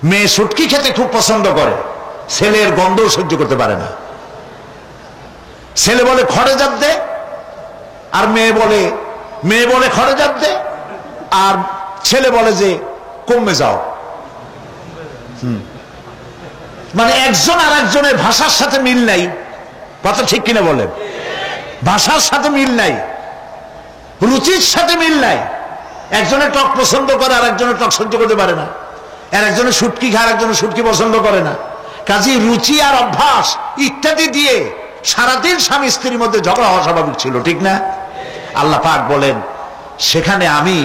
মেয়ে শুটকি খেতে খুব পছন্দ করে, ছেলের গন্ধ সহ্য করতে পারে না। ছেলে বলে খড়ে জাত দে, আর মেয়ে বলে খড়ে জাত দে, আর ছেলে বলে যে কমে যাও। মানে একজন আর একজনের ভাষার সাথে মিল নাই। কথা ঠিক কিনা বলেন? ভাষার সাথে মিল নাই, রুচির সাথে মিল নাই। একজনের টক পছন্দ করে আর একজনের টক সহ্য করতে পারে না, আর একজনের শুটকি খায় আর একজনের শুটকি পছন্দ করে না। কাজে রুচি আর অভ্যাস ইত্যাদি দিয়ে সারাদিন স্বামী স্ত্রীর মধ্যে ঝগড়া হওয়া স্বাভাবিক ছিল, ঠিক না? আল্লাহ পাক বলেন সেখানে আমি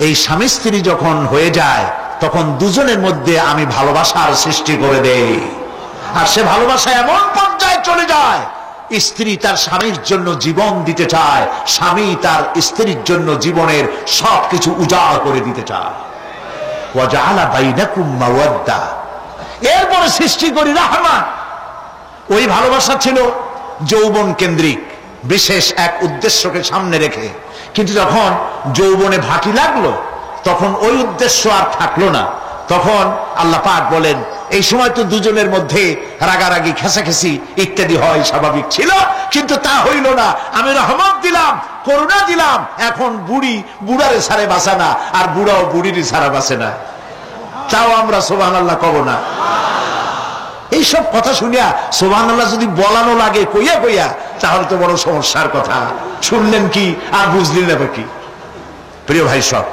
এই স্বামী স্ত্রী যখন হয়ে যায় তখন দুজনের মধ্যে আমি ভালোবাসার সৃষ্টি করে দেই। আর সে ভালোবাসা এমন পর্যায়ে চলে যায়, স্ত্রী তার স্বামীর জন্য জীবন দিতে চায়, স্বামী তার স্ত্রীর জন্য জীবনের সবকিছু উজাড় করে দিতে চায়। ওয়াজআলা বাইনাকুম মাওয়াদ্দা, এরপরে সৃষ্টি করি রাহমা। ওই ভালোবাসা ছিল যৌবন কেন্দ্রিক, বিশেষ এক উদ্দেশ্যকে সামনে রেখে। কিন্তু যখন যৌবনে ভাটি লাগলো তখন ওই উদ্দেশ্য আর থাকলো না। তখন আল্লাহ পাক বলেন এই সময় তো দুজনের মধ্যে রাগারাগি খেসাখেসি ইত্যাদি হয়, স্বাভাবিক ছিল, কিন্তু তা হইল না। আমি রহমত দিলাম, করুণা দিলাম। এখন বুড়ারে ছাড়ে বাঁচে না, আর বুড়াও বুড়ির ছাড়া বাঁচে না। তাও আমরা সুবহানাল্লাহ কব না? এইসব কথা শুনিয়া সুবহানাল্লাহ যদি বলানো লাগে কইয়া কইয়া, তাহলে তো বড় সমস্যার কথা। শুনলেন কি আর বুঝলেন না কি? প্রিয় ভাই সব,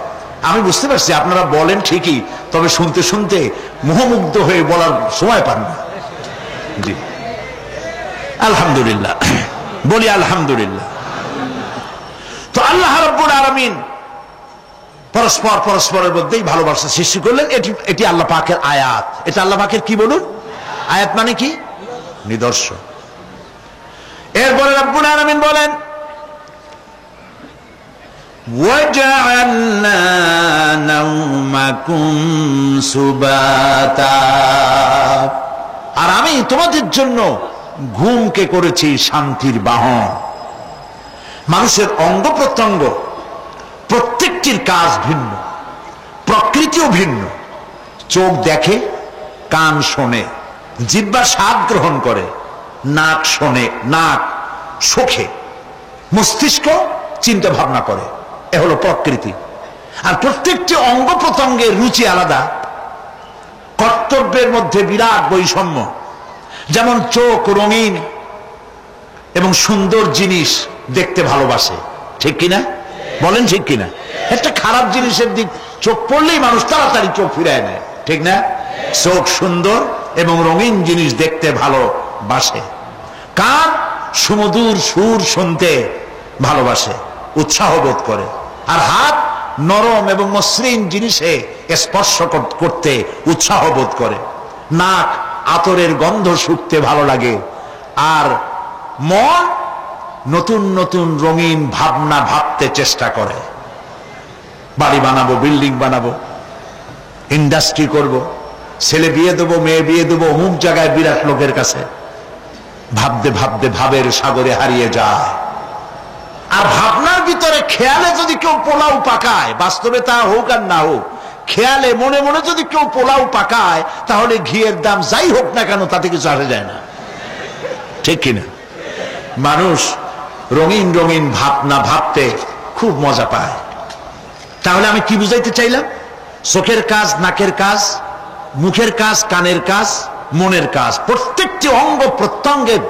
আমি বুঝতে পারছি আপনারা বলেন ঠিকই, তবে শুনতে শুনতে মোহমুগ্ধ হয়ে বলার সময় পান না। জি আলহামদুলিল্লাহ, বলি আলহামদুলিল্লাহ। তো আল্লাহ রাব্বুল আলামিন পরস্পরের মধ্যেই ভালোবাসা সৃষ্টি করলেন। এটি আল্লাহ পাকের আয়াত। এটা আল্লাহ পাকের কি বলুন? আয়াত মানে কি? নিদর্শন। এরপরে রাব্বুল আলামিন বলেন وَجَعَلْنَا نَوْمَكُمْ سُبَاتًا, আর আমি তোমাদের জন্য ঘুমকে করেছি শান্তির বাহন। মানুষের অঙ্গ প্রত্যঙ্গ প্রত্যেকটির কাজ ভিন্ন, প্রকৃতিও ভিন্ন। চোখ দেখে, কান শোনে, জিহ্বা স্বাদ গ্রহণ করে, নাক শোনে, নাক শোখে, মস্তিষ্ক চিন্তা ভাবনা করে। এ হলো প্রকৃতি। আর প্রত্যেকটি অঙ্গ প্রত্যঙ্গের রুচি আলাদা, কর্তব্যের মধ্যে বিরাট বৈষম্য। যেমন চোখ রঙিন এবং সুন্দর জিনিস দেখতে ভালোবাসে, ঠিক কিনা বলেন? ঠিক কিনা? একটা খারাপ জিনিসের দিক চোখ পড়লেই মানুষ তাড়াতাড়ি চোখ ফিরায় নেয়, ঠিক না? চোখ সুন্দর এবং রঙিন জিনিস দেখতে ভালোবাসে। কান সুমধুর সুর শুনতে ভালোবাসে, উৎসাহ বোধ করে। আর হাত নরম এবং মসৃণ জিনিসে স্পর্শ করতে উৎসাহ বোধ করে। নাক আতরের গন্ধ শুঁকতে ভালো লাগে। আর মন নতুন নতুন রঙিন ভাবনা ভাবতে চেষ্টা করে। বাড়ি বানাবো, বিল্ডিং বানাবো, ইন্ডাস্ট্রি করব, ছেলে বিয়ে দেবো, মেয়ে বিয়ে দেবো, অমুক জায়গায় বিরাট লোকের কাছে। ভাবতে ভাবতে ভাবের সাগরে হারিয়ে যায়। আর ভাবনার ভিতরে খেয়ালে যদি কেউ পোলাও পাকায়, বাস্তবে তা হোক আর না হোক, খেয়ালে মনে মনে যদি কেউ পোলাও পাকায়, তাহলে ঘিয়ের দাম যাই হোক না কেন তাতে কিছু আসে যায় না, ঠিক কিনা? মানুষ রঙিন রঙিন ভাবনা ভাবতে খুব মজা পায়। তাহলে আমি কি বুঝাইতে চাইলাম? চোখের কাজ, নাকের কাজ, মুখের কাজ, কানের কাজ, মনের কাজ, প্রত্যেকটি অঙ্গ প্রত্যঙ্গের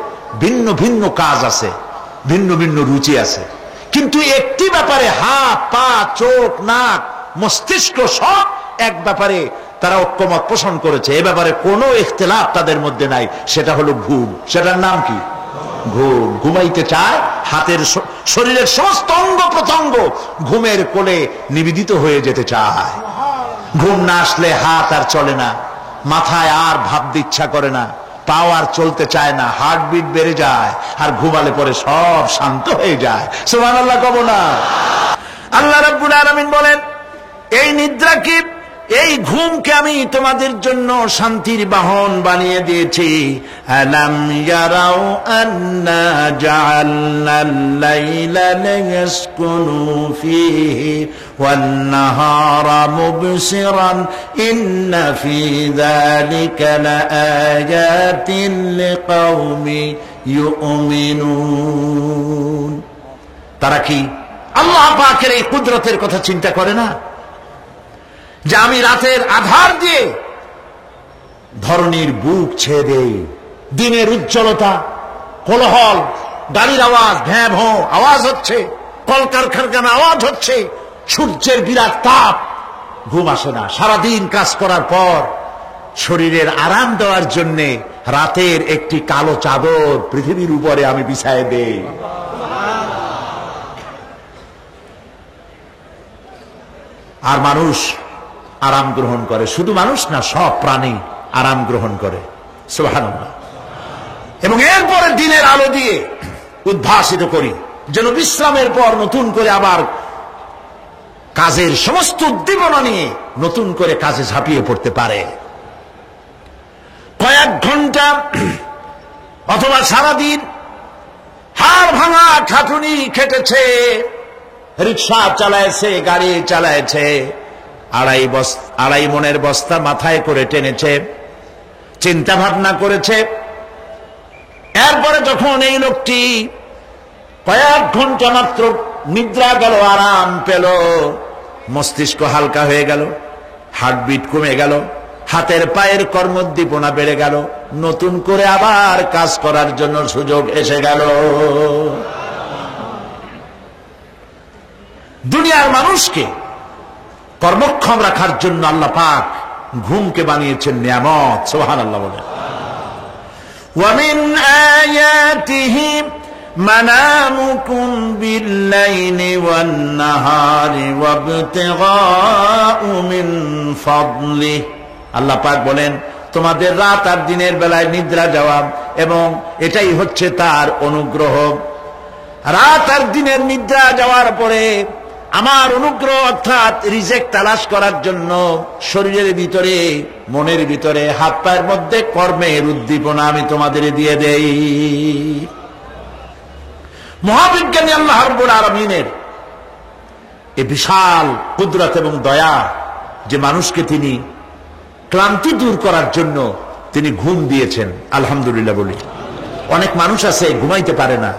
ভিন্ন ভিন্ন কাজ আছে, ভিন্ন ভিন্ন রুচি আছে। কিন্তু একটি ব্যাপারে হাত, পা, চোখ, নাক, মস্তিষ্ক সব এক ব্যাপারে তারা ঐক্যমত পোষণ করেছে। এ ব্যাপারে কোনো ইখতিলাফ তাদের মধ্যে নাই, সেটা হলো ঘুম। সেটার নাম কি? ঘুম। ঘুমাইতে চায়, হাতের শরীরের সমস্ত অঙ্গ প্রত্যঙ্গ ঘুমের কোলে নিবেদিত হয়ে যেতে চায়। ঘুম না আসলে হাত আর চলে না, মাথায় আর ভাবতে ইচ্ছা করে না, পাও আর চলতে চায় না, হার্টবিট বেড়ে যায়। আর ঘুমালে পরে সব শান্ত হয়ে যায়। সুবহানাল্লাহ কব না? আল্লাহ রাব্বুল আলামিন বলেন এই নিদ্রা কি এই ঘুমকে আমি তোমাদের জন্য শান্তির বাহন বানিয়ে দিয়েছি। আলাম ইয়ারাউ আন্না জাআলনাল লাইলা লিয়াসকুনু ফীহি ওয়ান নাহারা মুবসিরান ইন্না ফী যালিকা লাআয়াতিন লিকাওমি ইউমিনুন। তারা কি আল্লাহ পাকের এই কুদরতের কথা চিন্তা করে না, যে আমি রাতের আধার দিয়ে ধরনীর বুক ছেয়ে দেই, দিনের উজ্জ্বলতা, কোলাহল, গাড়ির আওয়াজ, ভ্যাঁ ভোঁ আওয়াজ হচ্ছে, কলকারখানার আওয়াজ হচ্ছে, সূর্যের বিরাট তাপ, ঘুম আসে না। সারাদিন কাজ করার পর শরীরের আরাম দেওয়ার জন্য রাতের একটি কালো চাদর পৃথিবীর উপরে আমি বিছায় দেই। আর মানুষ আরাম গ্রহণ করে, শুধু মানুষ না, সব প্রাণী আরাম গ্রহণ করে। সুবহানাল্লাহ। এবং এরপরে দিনের আলো দিয়ে উদ্ভাসিত করি, যেন বিশ্রামের পর নতুন করে আবার কাজের সমস্ত উদ্দীপনা নিয়ে নতুন করে কাজে ঝাঁপিয়ে পড়তে পারে। কয়েক ঘন্টা অথবা সারাদিন হাড় ভাঙা খাটুনি খেটেছে, রিক্সা চালাইছে, গাড়ি চালাইছে, আড়াই মনের বস্তা মাথায় করে টেনেছে, চিন্তা ভাবনা করেছে। এরপরে যখন এই লোকটি কয়েক ঘন্টা মাত্র নিদ্রা গেল, আরাম পেল, মস্তিষ্ক হালকা হয়ে গেল, হার্টবিট কমে গেল, হাতের পায়ের কর্মোদ্দীপনা বেড়ে গেল, নতুন করে আবার কাজ করার জন্য সুযোগ এসে গেল। দুনিয়ার মানুষকে কর্মক্ষম রাখার জন্য আল্লাহ পাক ঘুমকে বানিয়েছেন নিয়ামত। সুবহানাল্লাহ বলেন। ওয়া মিন আয়াতিহি মানামুকুম বিল-লাইলি ওয়ান-নাহারি ওয়াবতিগাউ মিন ফাদলিহি। আল্লাহ পাক বলেন, তোমাদের রাত আর দিনের বেলায় নিদ্রা যাওয়া, এবং এটাই হচ্ছে তার অনুগ্রহ। রাত আর দিনের নিদ্রা যাওয়ার পরে আমার অনুগ্রহ অর্থাৎ রিজেক তালাশ করার জন্য শরীরের ভিতরে, মনের ভিতরে, হাত পায়ের মধ্যে কর্মের উদ্দীপনা আমি তোমাদের দিয়ে দেই। মহাবিজ্ঞানী আল্লাহ রাব্বুল আলামিনের এই বিশাল কুদরত এবং দয়া, যে মানুষকে তিনি ক্লান্তি দূর করার জন্য তিনি ঘুম দিয়েছেন, আলহামদুলিল্লাহ বলি। অনেক মানুষ আছে ঘুমাইতে পারে না,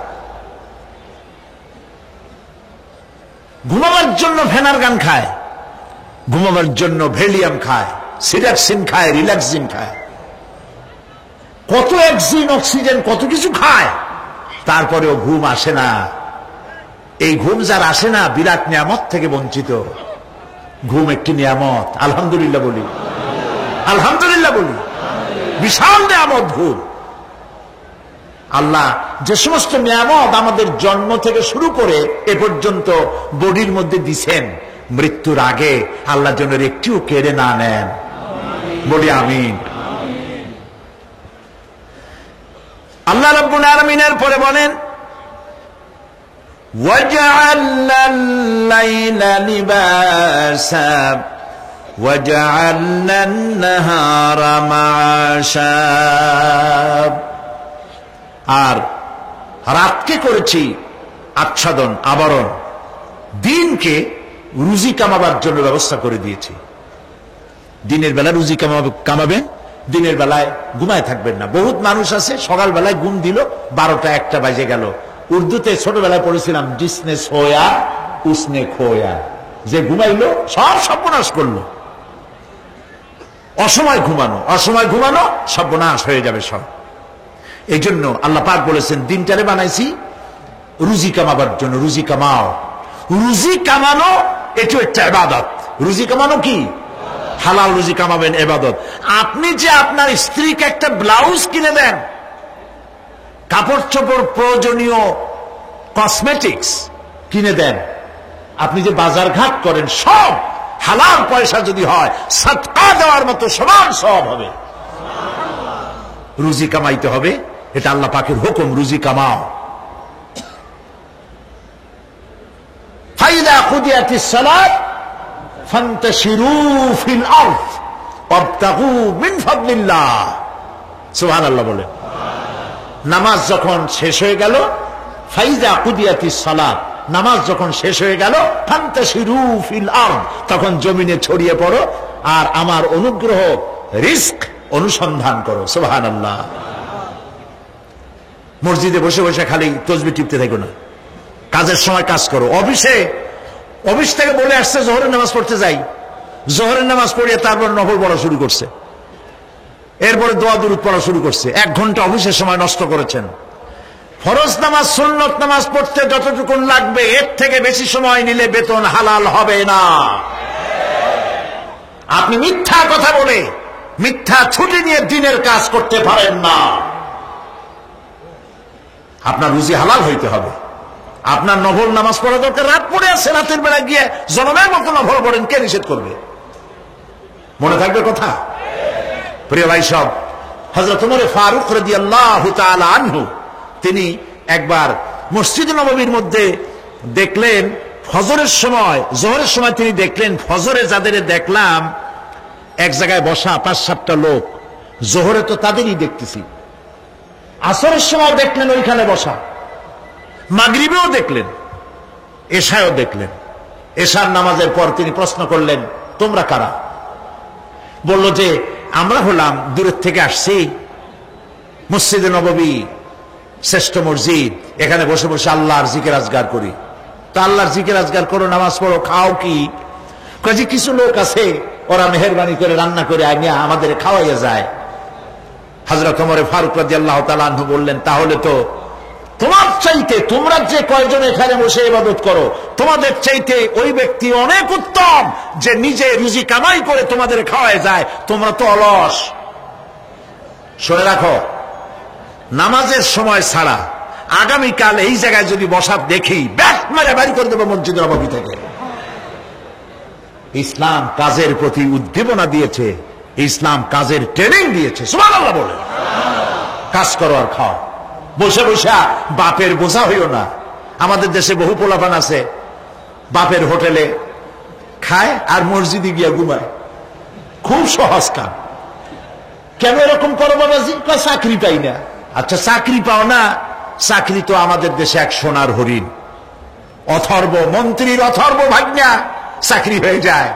ঘুমাবার জন্য ফেনার গান খায়, ঘুমাবার জন্য ভেলিয়াম খায়, সিরাক্সিন খায়, রিল্যাক্সিন খায়, কত অক্সিজেন, অক্সিজেন, কত কিছু খায়, তারপরেও ঘুম আসে না। এই ঘুম যার আসে না, বিরাট নিয়ামত থেকে বঞ্চিত। ঘুম একটি নিয়ামত, আলহামদুলিল্লাহ বলি, আলহামদুলিল্লাহ বলি। বিশাল নিয়ামত ঘুম। আল্লাহ যে সমস্ত নিয়ামত আমাদের জন্ম থেকে শুরু করে এ পর্যন্ত বডির মধ্যে দিছেন, মৃত্যুর আগে আল্লাহ যেন একটিও কেড়ে না নেন, বলি আমিন। আল্লাহ রাব্বুল আলামিনের পরে বলেন, ওয়াজআলনাল লাইলা লিবাসা ওয়াজআলনান নাহারা মাআশা। আর রাতকে করেছি আচ্ছাদন, আবরণ, দিনকে রুজি কামাবার জন্য ব্যবস্থা করে দিয়েছি। দিনের বেলা রুজি কামাবেন, দিনের বেলায় ঘুমায় থাকবেন না। বহুত মানুষ আছে সকালবেলায় ঘুম দিল, 12টা 1টা বাজে গেল। উর্দুতে ছোটবেলায় পড়েছিলাম, জিসনে সোয়া উসনে খোয়া, যে ঘুমাইলো সব সর্বনাশ করলো। অসময় ঘুমানো, অসময় ঘুমানো সর্বনাশ হয়ে যাবে সব। এই জন্য আল্লাহ পাক বলেছেন, দিনটারে বানাইছি রুজি কামাবার জন্য। রুজি কামাও, রুজি কামানো এটি একটা ইবাদত। রুজি কামানো কি? হালাল রুজি কামাবেন, ইবাদত। আপনি যে আপনার স্ত্রীকে একটা ব্লাউজ কিনে দেন, কাপড় চোপড়, প্রয়োজনীয় কসমেটিক্স কিনে দেন, আপনি যে বাজার ঘাট করেন, সব হালাল পয়সা যদি হয়, সাদকা দেওয়ার মতো সমান সওয়াব হবে। রুজি কামাইতে হবে, এটা আল্লাহ পাকের হুকুম, রুজি কামাও। ফাইদা কুদিয়াতিস সালাত ফান্তাশিরু ফিল আরদ ওয়াবতাগু মিন ফাদলিল্লাহ। সুবহানাল্লাহ বলে। নামাজ যখন শেষ হয়ে গেল, ফাইজা কুদিয়াতিস সালাত, নামাজ যখন শেষ হয়ে গেল, ফান্তাশিরু ফিল আরদ, তখন জমিনে ছড়িয়ে পড়ো আর আমার অনুগ্রহ রিস্ক অনুসন্ধান করো। সুবহানাল্লাহ। মসজিদে বসে বসে খালি তসবিহ টিপতে থাকো না, কাজের সময় কাজ করো। অফিস থেকে বলে আসছে জোহরের নামাজ পড়তে যাই, জোহরের নামাজ পড়িয়ে তারপর নফল পড়া শুরু করছে, এরপরে দোয়া দুরূদ পড়া শুরু করছে। 1 ঘন্টা অফিসের সময় নষ্ট করেছেন। ফরজ নামাজ সুন্নত নামাজ পড়তে যতটুকু লাগবে এর থেকে বেশি সময় নিলে বেতন হালাল হবে না। আপনি মিথ্যা কথা বলে মিথ্যা ছুটি নিয়ে দিনের কাজ করতে পারেন না। আপনার রুজি হালাল হইতে হবে। আপনার নফল নামাজ পড়া দরকার, রাত পড়ে আছে, রাতের বেলা গিয়ে জনমের মতো নফল পড়েন, কে নিষেধ করবে? মনে থাকবে কথা? প্রিয় ভাই সব, হযরত ওমর ফারুক রাদিয়াল্লাহু তাআলা আনহু তিনি একবার মসজিদ নববীর মধ্যে দেখলেন ফজরের সময়, জোহরের সময় তিনি দেখলেন ফজরে যাদের দেখলাম এক জায়গায় বসা 5-7টা লোক, জোহরে তো তাদেরই দেখতেছি, আসরের সময় দেখলেন ওইখানে বসা, মাগরিবেও দেখলেন, এশায়ও দেখলেন। এশার নামাজের পর তিনি প্রশ্ন করলেন, তোমরা কারা? বলল যে আমরা হলাম দূরের থেকে আসছি, মসজিদে নববী শ্রেষ্ঠ মসজিদ, এখানে বসে বসে আল্লাহর জিকির আজগার করি। তো আল্লাহর জিকির আজগার করো, নামাজ পড়ো, খাও কি? কাজে কিছু লোক আছে ওরা মেহেরবানি করে রান্না করে আনিয়া আমাদের খাওয়াইয়া যায়। হযরত ওমর ফারুক রাদিয়াল্লাহু তাআলা আনহু বললেন, তাহলে তো তোমার চাইতে, তোমরা যে কয়জন এখানে বসে ইবাদত করো, তোমাদের চাইতে ওই ব্যক্তি অনেক উত্তম যে নিজে রুজি কামাই করে তোমাদের খাওয়ায় যায়। তোমরা তো অলস। শুনে রাখো, নামাজের সময় ছাড়া আগামীকাল এই জায়গায় যদি বসা দেখি, ব্যাট মেরে বাড়ি করে দেবো মসজিদ নববী থেকে। ইসলাম কাজের প্রতি উদ্দীপনা দিয়েছে, ইসলাম কাজের ট্রেনিং দিয়েছে। সুবহানাল্লাহ বলে। কাজ করো আর খাও, বসে বসে বাপের বোঝা হইও না। আমাদের দেশে বহু পোলাপান আছে বাপের হোটেলে খায় আর মসজিদে গিয়া ঘুমায়। খুব সহজ কাজ। কেন এরকম করো বাবাজি? চাকরি পাই না। আচ্ছা চাকরি পাও না, চাকরি তো আমাদের দেশে এক সোনার হরিণ। অথর্ব মন্ত্রীর অথর্ব ভাগ্যা চাকরি হয়ে যায়,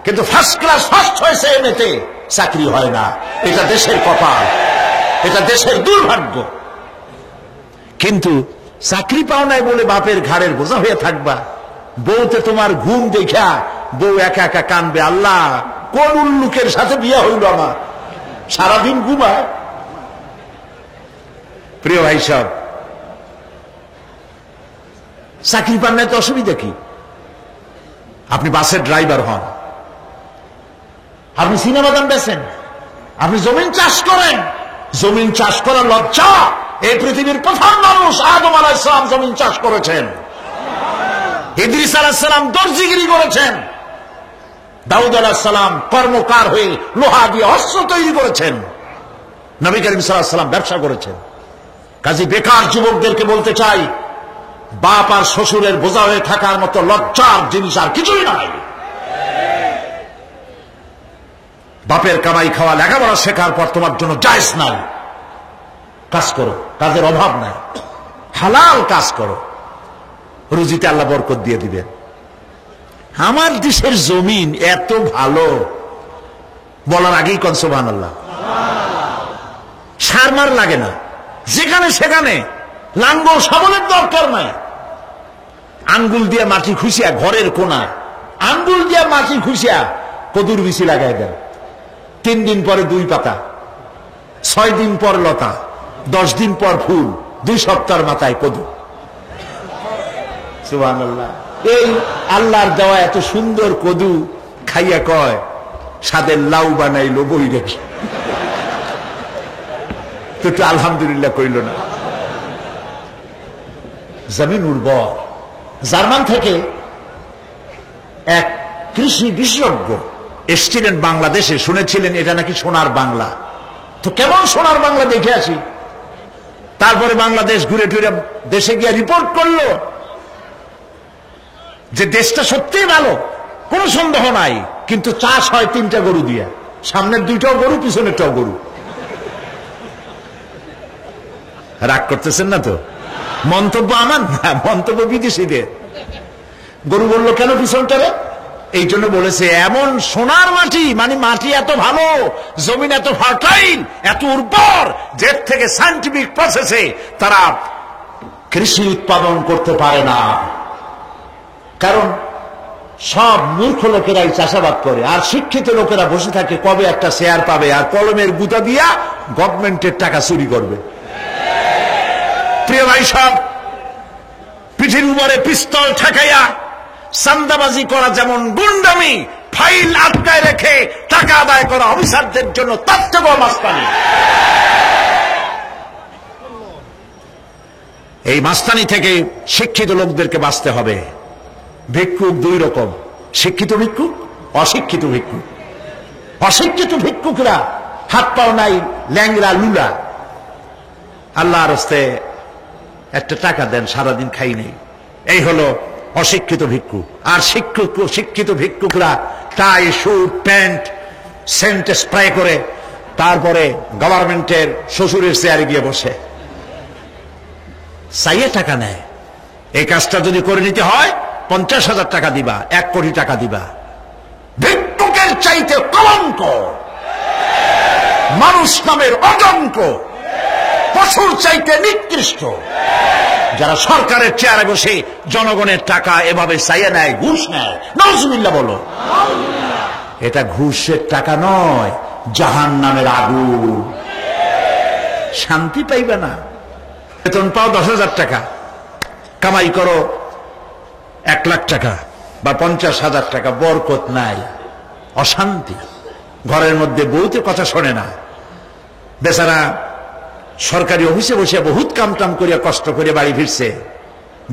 কিন্তু ফার্স্ট ক্লাস ফার্স্ট হয়েছে এমনিতে চাকরি হয় না। এটা দেশের কপাল, এটা দেশের দুর্ভাগ্য। কিন্তু চাকরি পাও নাই বলে বাপের ঘাড়ের বোঝা হয়ে থাকবা। বউতে তোমার ঘুম দেখা বউ একা একা কানবে, আল্লাহ কোন উল্লুকের সাথে বিয়ে হইল আমার, সারাদিন ঘুমায়। প্রিয় ভাই সব, চাকরি পান নাই তো অসুবিধা কি? আপনি বাসের ড্রাইভার হন, আপনি সিনেমা গান বেচেন, আপনি জমিন চাষ করেন। জমিন চাষ করার লজ্জা? এই পৃথিবীর প্রথম মানুষ আদম আলাইহিস সালাম জমিন চাষ করেছেন, ইদ্রিস আলাইহিস সালাম দর্জিগিরি করেছেন, দাউদ আলাইহিস সালাম কর্মকার হয়ে লোহা দিয়ে অস্ত্র তৈরি করেছেন, নবী করিম সাল্লাল্লাহু আলাইহি ওয়াসাল্লাম ব্যবসা করেছেন। কাজী বেকার যুবকদেরকে বলতে চাই, বাপ আর শ্বশুরের বোঝা হয়ে থাকার মতো লজ্জার জিনিস আর কিছুই নাই। বাপের কামাই খাওয়া লেখাপড়া শেখার পর তোমার জন্য জায়েজ নাই। কাজ করো, কাজের অভাব নাই, হালাল কাজ করো, রুজিতে আল্লাহ বরকত দিয়ে দিবেন। আমার দেশের জমিন এত ভালো, বলার আগেই কোন সুবহানাল্লাহ। সার মার লাগে না, যেখানে সেখানে লাঙ্গল শাবলের দরকার নাই। আঙ্গুল দিয়ে মাটি খুশিয়া ঘরের কোনায়, আঙ্গুল দিয়ে মাটি খুশিয়া কদুর বিচি লাগাই দেন। 3 দিন পরে 2 পাতা, 6 দিন পর লতা, 10 দিন পর ফুল, 2 সপ্তাহের মাথায় কদু। সুবহানাল্লাহ। এই আল্লাহর দেওয়া এত সুন্দর কদু খাইয়া কয়, সাদের লাউ বানাইলো বই রেখে। তো একটু আলহামদুলিল্লাহ কইল না। জমিন উর্বর। জার্মান থেকে এক কৃষি বিশেষজ্ঞ এসছিলেন বাংলাদেশে, শুনেছিলেন এটা নাকি সোনার বাংলা। তো কেমন সোনার বাংলা দেখে আসি। তারপরে বাংলাদেশ ঘুরে টুরে দেশে গিয়ে রিপোর্ট করলো যে দেশটা সত্যিই ভালো, কোনো সন্দেহ নাই, কিন্তু চাষ হয় 3টা গরু দিয়া, সামনের 2টাও গরু, পিছনেরটাও গরু। রাগ করতেছেন না তো? মন্তব্য আমার না, মন্তব্য বিদেশিদের। গরু বললো কেন পিছনটারে? এই জন্য বলেছে এমন সোনার মাটি, মানে মাটি এত ভালো, জমিন এত ফার্টাইল, এত উর্বর, যে থেকে সায়েন্টিফিক প্রসেসে তারা কৃষি উৎপাদন করতে পারে না। কারণ সব মূর্খ লোকেরাই চাষাবাদ করে, আর শিক্ষিত লোকেরা বসে থাকে কবে একটা শেয়ার পাবে, আর কলমের গুতা দিয়া গভর্নমেন্টের টাকা চুরি করবে। প্রিয় ভাই সব, পিঠের উপরে পিস্তল ঠেকাইয়া চান্দাবাজি করা যেমন গুন্ডামি, ফাইল আটকায় রেখে টাকা আদায় করা অফিসারদের জন্য তার চেয়ে মাস্তানি। এই মাস্তানি থেকে শিক্ষিত লোকদেরকে বাঁচতে হবে। ভিক্ষুক 2 রকম, শিক্ষিত ভিক্ষুক, অশিক্ষিত ভিক্ষুক। অশিক্ষিত ভিক্ষুকরা হাত পাও নাই, ল্যাংরা লুলা, আল্লাহর হস্তে একটা টাকা দেন, সারাদিন খাই নেই, এই হলো অশিক্ষিত ভিক্ষুক। আর শিক্ষিত ভিক্ষুকরা টাই, স্যুট, প্যান্ট, সেন্ট স্প্রে করে তারপরে গভর্নমেন্টের শ্বশুরের চেয়ারে গিয়ে বসে চাইয়ে টাকা নেয়। এই কাজটা যদি করে নিতে হয় 50,000 টাকা দিবা, 1 কোটি টাকা দিবা। ভিক্ষুকের চাইতে কলঙ্ক, মানুষ নামের অজঙ্ক, পশুর চাইতে নিকৃষ্ট যারা সরকারের চেয়ারে বসে জনগণের টাকা এভাবে চাইয়ে নেয়, ঘুষ নেয়। নাউজুবিল্লাহ বলো। এটা ঘুষের টাকা নয়, জাহান্নামের আগুন। শান্তি পাইবে না। বেতন পাও 10,000 টাকা, কামাই করো 1 লাখ টাকা বা 50,000 টাকা, বরকত নাই, অশান্তি। ঘরের মধ্যে বউতে কথা শোনে না, বেচারা সরকারি অফিসে বসে বহুত কাম টাম করিয়া কষ্ট করে বাড়ি ফিরছে,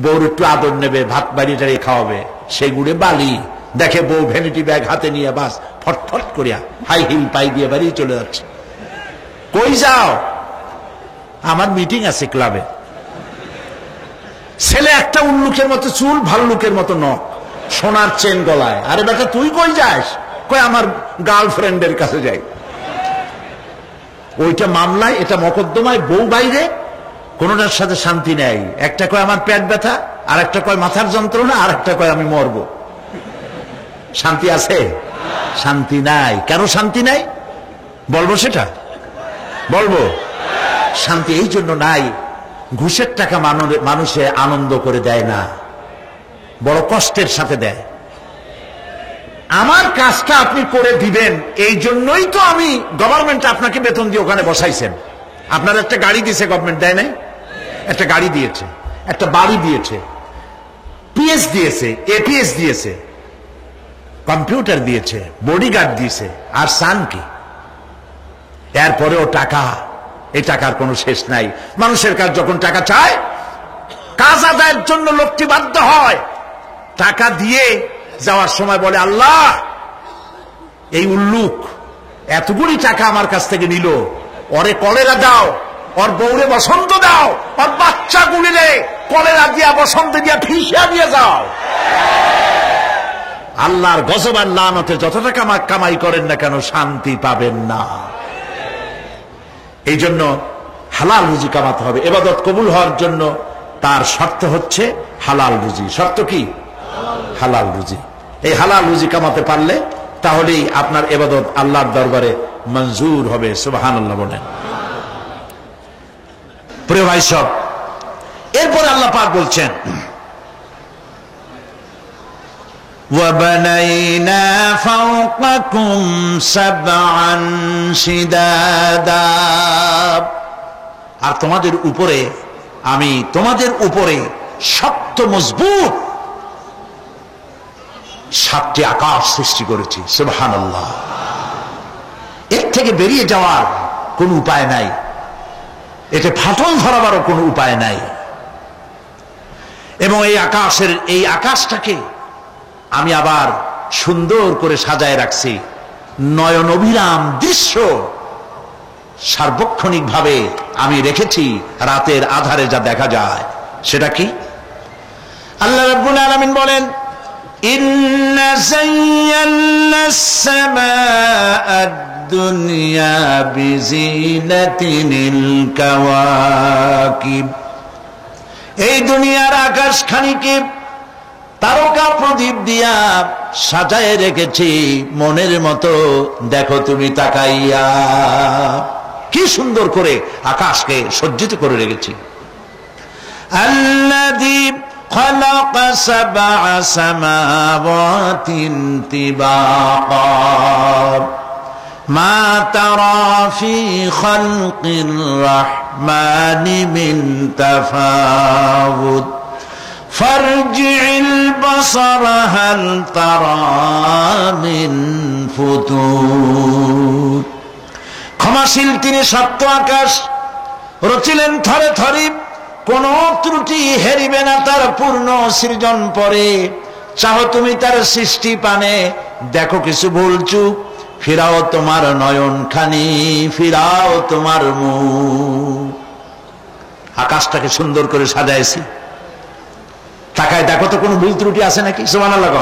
বউর একটু আদর নেবে, ভাত বাড়ি টাড়ি খাওয়াবে, সেই গুড়ে বালি দেখে বউ ভ্যানিটি ব্যাগ হাতে নিয়ে বাস ফটফট করিয়া হাই হিল পাই দিয়ে বাড়ি চলে যাচ্ছে। কই যাও? আমার মিটিং আছে ক্লাবে। ছেলে একটা উল্লুকের মতো চুল, ভাল্লুকের মতো নখ, সোনার চেন গলায়। আরে বেটা তুই কই যাস? কই আমার গার্লফ্রেন্ডের কাছে যাই। ওইটা মামলায়, এটা মকদ্দমায়, বউ বাইরে, কোনটার সাথে শান্তি নেই। একটা কয় আমার পেট ব্যথা, আর একটা কয় মাথার যন্ত্রণা, আর একটা কয় আমি মরব। শান্তি আছে? শান্তি নাই। কেন শান্তি নাই বলবো? সেটা বলবো। শান্তি এই জন্য নাই, ঘুষের টাকা মানুষে আনন্দ করে দেয় না, বড় কষ্টের সাথে দেয়। আমার কাজটা আপনি করে দিবেন, এই জন্যই তো আমি গভর্নমেন্ট আপনাকে বেতন দিয়ে ওখানে বসাইছেন। আপনার একটা গাড়ি দিয়েছে গভর্নমেন্ট, দেয় নাই? একটা গাড়ি দিয়েছে, একটা বাড়ি দিয়েছে, পিএস দিয়েছে, এপিএস দিয়েছে, কম্পিউটার দিয়েছে, বডিগার্ড দিয়েছে, আর সান কি? এরপরেও টাকা, এই টাকার কোনো শেষ নাই। মানুষের কাছে যখন টাকা চায়, কাজ আদায়ের জন্য লোকটি বাধ্য হয়, টাকা দিয়ে যাওয়ার সময় বলে, আল্লাহ এই উল্লুক এতগুলি টাকা আমার কাছ থেকে নিল, ওরে কলেরা দাও, ওর বউরে বসন্ত দাও, ওর বাচ্চা গুলিরে কলেরা দিয়া বসন্ত দিয়া ফিসা দিয়ে যাও। আল্লাহর গজব আর লানতে যত টাকা কামাই করেন না কেন, শান্তি পাবেন না। এই জন্য হালাল রুজি কামাতে হবে। ইবাদত কবুল হওয়ার জন্য তার শর্ত হচ্ছে হালাল রুজি। শর্ত কি? হালাল রুজি। এই হালাল রুজি কামাতে পারলে তাহলেই আপনার ইবাদত আল্লাহর দরবারে মঞ্জুর হবে। সুবহানাল্লাহ বলেন। প্রিয় ভাই সব, এরপর আল্লাহ পাক বলছেন, وَبَنَيْنَا فَوْقَكُمْ سَبْعًا شِدَادًا, আর তোমাদের উপরে আমি তোমাদের উপরে শক্ত মজবুত 7টি আকাশ সৃষ্টি করেছি। সুবহানাল্লাহ। এর থেকে বেরিয়ে যাওয়ার কোন উপায় নাই, এতে ফাটল ধরাবারও কোনো উপায় নাই। এবং এই আকাশটাকে আমি আবার সুন্দর করে সাজায় রাখছি। নয়ন অভিরাম দৃশ্য সার্বক্ষণিক ভাবে আমি রেখেছি, রাতের আধারে যা দেখা যায়। সেটা কি? আল্লাহ রাব্বুল আলামিন বলেন, ইন্না যায়্যানাস সামাআদ দুনিয়া বিজিনাতিল কাওয়াকিব, এই দুনিয়ার আকাশখানিকে তারকা প্রদীপ দিয়া সাজায় রেখেছি মনের মতো, দেখো তুমি তাকাইয়া, কি সুন্দর করে আকাশকে সজ্জিত করে রেখেছি। আল্লাযী খালাকা সাবআ সামাওয়াতিন তিবাকা মা তারা ফি খালকির রাহমানি মিন তাফাউত ফারজি'ল বাসারা হাল তারা মিন ফুতুর। ক্ষমাশীল তিনি, সপ্ত আকাশ রচিলেন থরে থরে, কোন ত্রুটি হেরিবে না তার পূর্ণ সৃজন পরে। চাহো তুমি তার সৃষ্টি পানে, দেখো কিছু ভুলচুক, ফিরাও তোমার নয়ন খানি, ফিরাও তোমার মুখ। আকাশটাকে সুন্দর করে সাজাইছি, তাকায় দেখো তো কোনো ভুল ত্রুটি আছে নাকি? সুবহানাল্লাহ।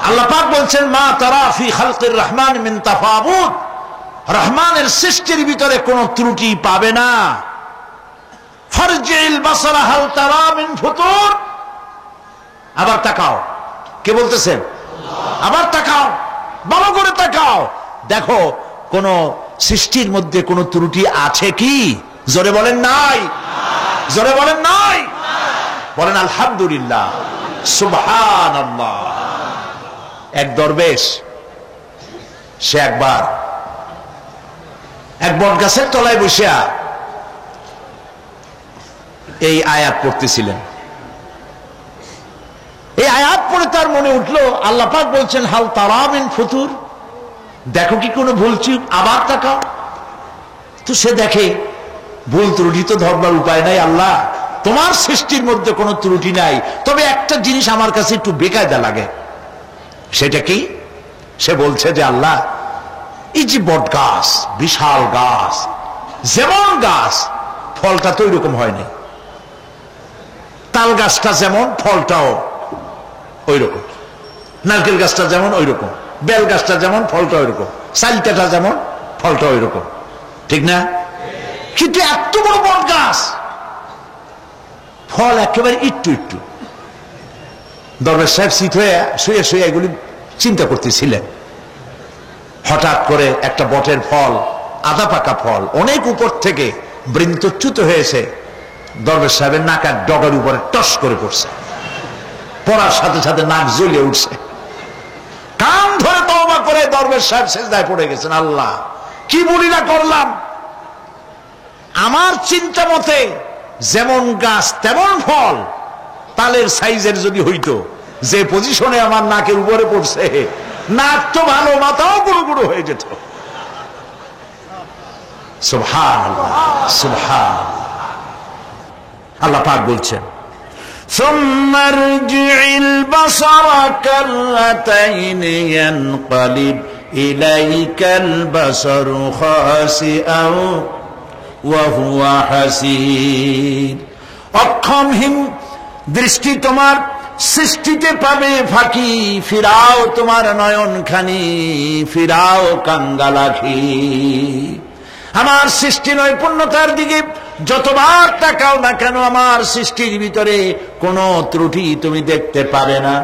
আল্লাহ পাক বলছেন মা তারা ফি খালকির রহমান মিন তাফাউত, রহমানের সৃষ্টির ভিতরে কোনো ত্রুটি পাবে না। ফারজি'ল বাসারা হাল তারা মিন ফুতুর, আবার তাকাও, কে বলতেছেন? আবার তাকাও, ভালো করে তাকাও, দেখো কোন সৃষ্টির মধ্যে কোন ত্রুটি আছে কি? জোরে বলেন নাই, জোরে বলেন নাই, বলেন আলহামদুলিল্লাহ, সুবহানাল্লাহ। এক দরবেশ, সে একবার এক বট গাছের তলায় বসিয়া এই আয়াত পড়তেছিলেন। এই আয়াত পড়ে তার মনে উঠলো আল্লাহ পাক বলছেন হাল তারা মিন ফুতুর, দেখো কি কোনো ভুল চুক, আবার তাকাও। তো সে দেখে ভুল ত্রুটি তো ধরবার উপায় নাই, আল্লাহ তোমার সৃষ্টির মধ্যে কোনো ত্রুটি নাই, তবে একটা জিনিস আমার কাছে একটু বেকায়দা লাগে। সেটা কি? সে বলছে যে আল্লাহ এই যে বট গাছ, বিশাল গাছ, যেমন গাছ ফলটা তো ওইরকম হয়নি, তাল গাছটা যেমন ফলটাও ওই রকম, নারকেল গাছটা যেমন ওই রকম, বেল গাছটা যেমন ফলটা ওই রকম, চালতাটা যেমন ফলটা ওই রকম, ঠিক না? কিন্তু এত বড় বট গাছ, ফল একেবারে একটু একটু। দরবেশ সাহেব শীত হয়ে শুয়ে শুয়ে এগুলি চিন্তা করতেছিলেন। হঠাৎ করে একটা বটের ফল, আধা পাকা ফল, অনেক উপর থেকে বৃন্তচ্যুত হয়েছে, দরবেশ সাহেবের নাকের ডগার উপরে টস করে পড়ছে, পড়ার সাথে সাথে নাক জ্বলিয়ে উঠছে। কান ধরে তওবা করে দরবেশ সাহেব সিজদায় পড়ে গেছেন, আল্লাহ কি বলি না করলাম, আমার চিন্তা মতে যেমন গাছ তেমন ফল, তালের সাইজের যদি হইতো, যে পজিশনে আমার নাকের উপরে পড়ছে, নাক তো ভালো, মাথাও গুঁড়ো গুঁড়ো হয়ে যেত। সুবহানাল্লাহ, সুবহানাল্লাহ। আল্লাহ পাক বলছেন সুম্মা রজি'ল বাসারা কাররাতাইন ইয়ানকালিব ইলাইকাল বাসারু খাসিআও ওয়া হুয়া হাসির। অক্ষমহীন দৃষ্টি তোমার সৃষ্টিতে পাবে ফাঁকি, ফিরাও তোমার নয়ন খানি, ফিরাও কাঙ্গালাখি। আমার সৃষ্টি নৈপুণ্যতার দিকে যতবার তাকাও না কেন, আমার সৃষ্টির ভিতরে কোনো ত্রুটি তুমি দেখতে পাবে না।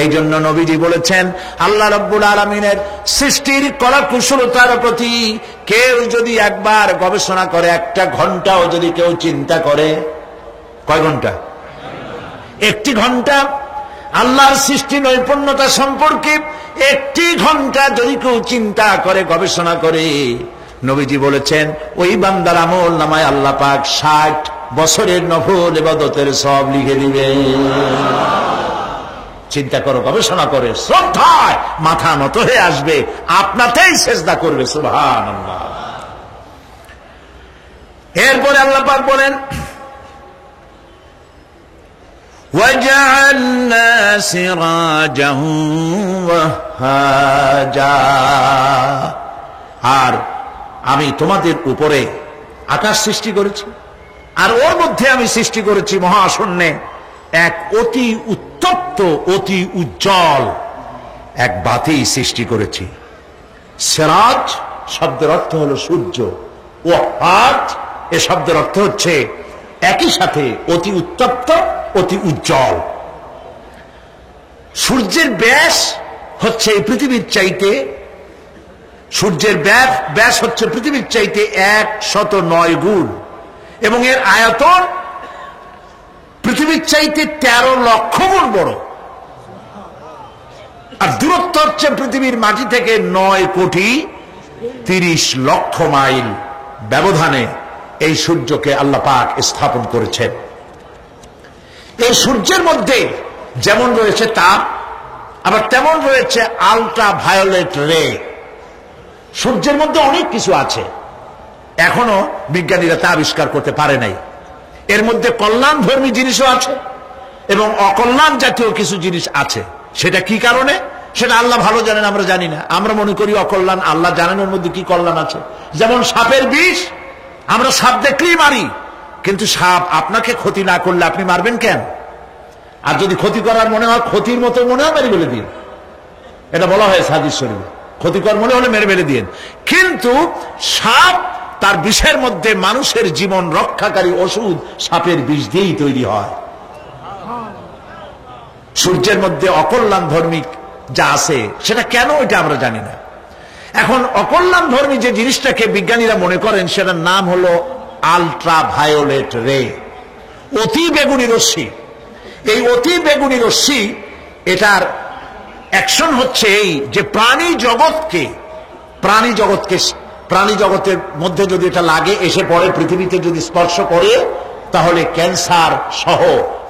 এই জন্য নবীজি বলেছেন আল্লাহ রাব্বুল আলামিনের সৃষ্টির কলা কুশলতার প্রতি কেউ যদি একবার গবেষণা করে, একটা ঘন্টাও যদি কেউ চিন্তা করে, কয় ঘন্টা? একটি ঘন্টা আল্লাহর সৃষ্টি নৈপুণ্যতা সম্পর্কে একটি ঘন্টা যদি কেউ চিন্তা করে, গবেষণা করে, নবীজি বলেছেন ওই বান্দার আমল নামায় আল্লাহ পাক 60 বছরের নফল ইবাদতের সব লিখে দিবে। চিন্তা করো, গবেষণা করে, শ্রদ্ধায় মাথা নত হয়ে আসবে, আপনাতেই সেজদা করবে। সুবহানাল্লাহ। এরপরে আল্লাহ পাক বলেন وَجَعَلْنَا سِرَاجًا وَهَّاجًا, আর আমি তোমাদের উপরে আকাশ সৃষ্টি করেছি, আর ওর মধ্যে আমি সৃষ্টি করেছি মহাশূন্যে এক অতি উত্তপ্ত, অতি উজ্জ্বল এক বাতি সৃষ্টি করেছি। সিরাজ শব্দের অর্থ হলো সূর্য, ওয়াহাদ এ শব্দের অর্থ হচ্ছে একই সাথে অতি উত্তপ্ত, অতি উজ্জ্বল। সূর্যের ব্যাস হচ্ছে পৃথিবীর চাইতে, সূর্যের ব্যাস হচ্ছে পৃথিবীর চাইতে 109 গুণ, এবং এর আয়তন পৃথিবীর চাইতে 13 লক্ষ গুণ বড়। আর দূরত্ব হচ্ছে পৃথিবীর মাটি থেকে 9,30,00,000 মাইল ব্যবধানে এই সূর্যকে আল্লাহ পাক স্থাপন করেছেন। এই সূর্যের মধ্যে যেমন রয়েছে তাপ, আবার তেমন রয়েছে আলট্রা ভায়োলেট রে। সূর্যের মধ্যে অনেক কিছু আছে, এখনো বিজ্ঞানীরা তা আবিষ্কার করতে পারে নাই। এর মধ্যে কল্যাণধর্মী জিনিসও আছে এবং অকল্যাণ জাতীয় কিছু জিনিস আছে। সেটা কি কারণে, সেটা আল্লাহ ভালো জানেন, আমরা জানি না। আমরা মনে করি অকল্যাণ, আল্লাহ জানেন ওর মধ্যে কি কল্যাণ আছে। যেমন সাপের বিষ, আমরা সাপ দেখলেই মারি, কিন্তু সাপ আপনাকে ক্ষতি না করলে আপনি মারবেন কেন? আর যদি ক্ষতি করার মনে হয়, ক্ষতির মতো মনে হয় মেরে ফেলে দিন, এটা বলা হয় হাদিস শরীফে। ক্ষতিকর মনে হলে মেরে ফেলে দিন। কিন্তু সাপ তার বিষের মধ্যে মানুষের জীবন রক্ষাকারী ওষুধ সাপের বিষ দিয়েই তৈরি হয়। সূর্যের মধ্যে অকল্যাণ ধর্মী যা আছে সেটা কেন, এটা আমরা জানি না। এখন অকল্যাণ ধর্মী যে জিনিসটাকে বিজ্ঞানীরা মনে করেন, সেটার নাম হলো আলট্রা ভায়োলেট রে, অতি বেগুনি রশ্মি। এই অতি বেগুনি রশ্মি, এটার অ্যাকশন হচ্ছে এই যে প্রাণী জগতের মধ্যে যদি এটা লাগে, এসে পড়ে পৃথিবীতে যদি স্পর্শ করে, তাহলে ক্যান্সার সহ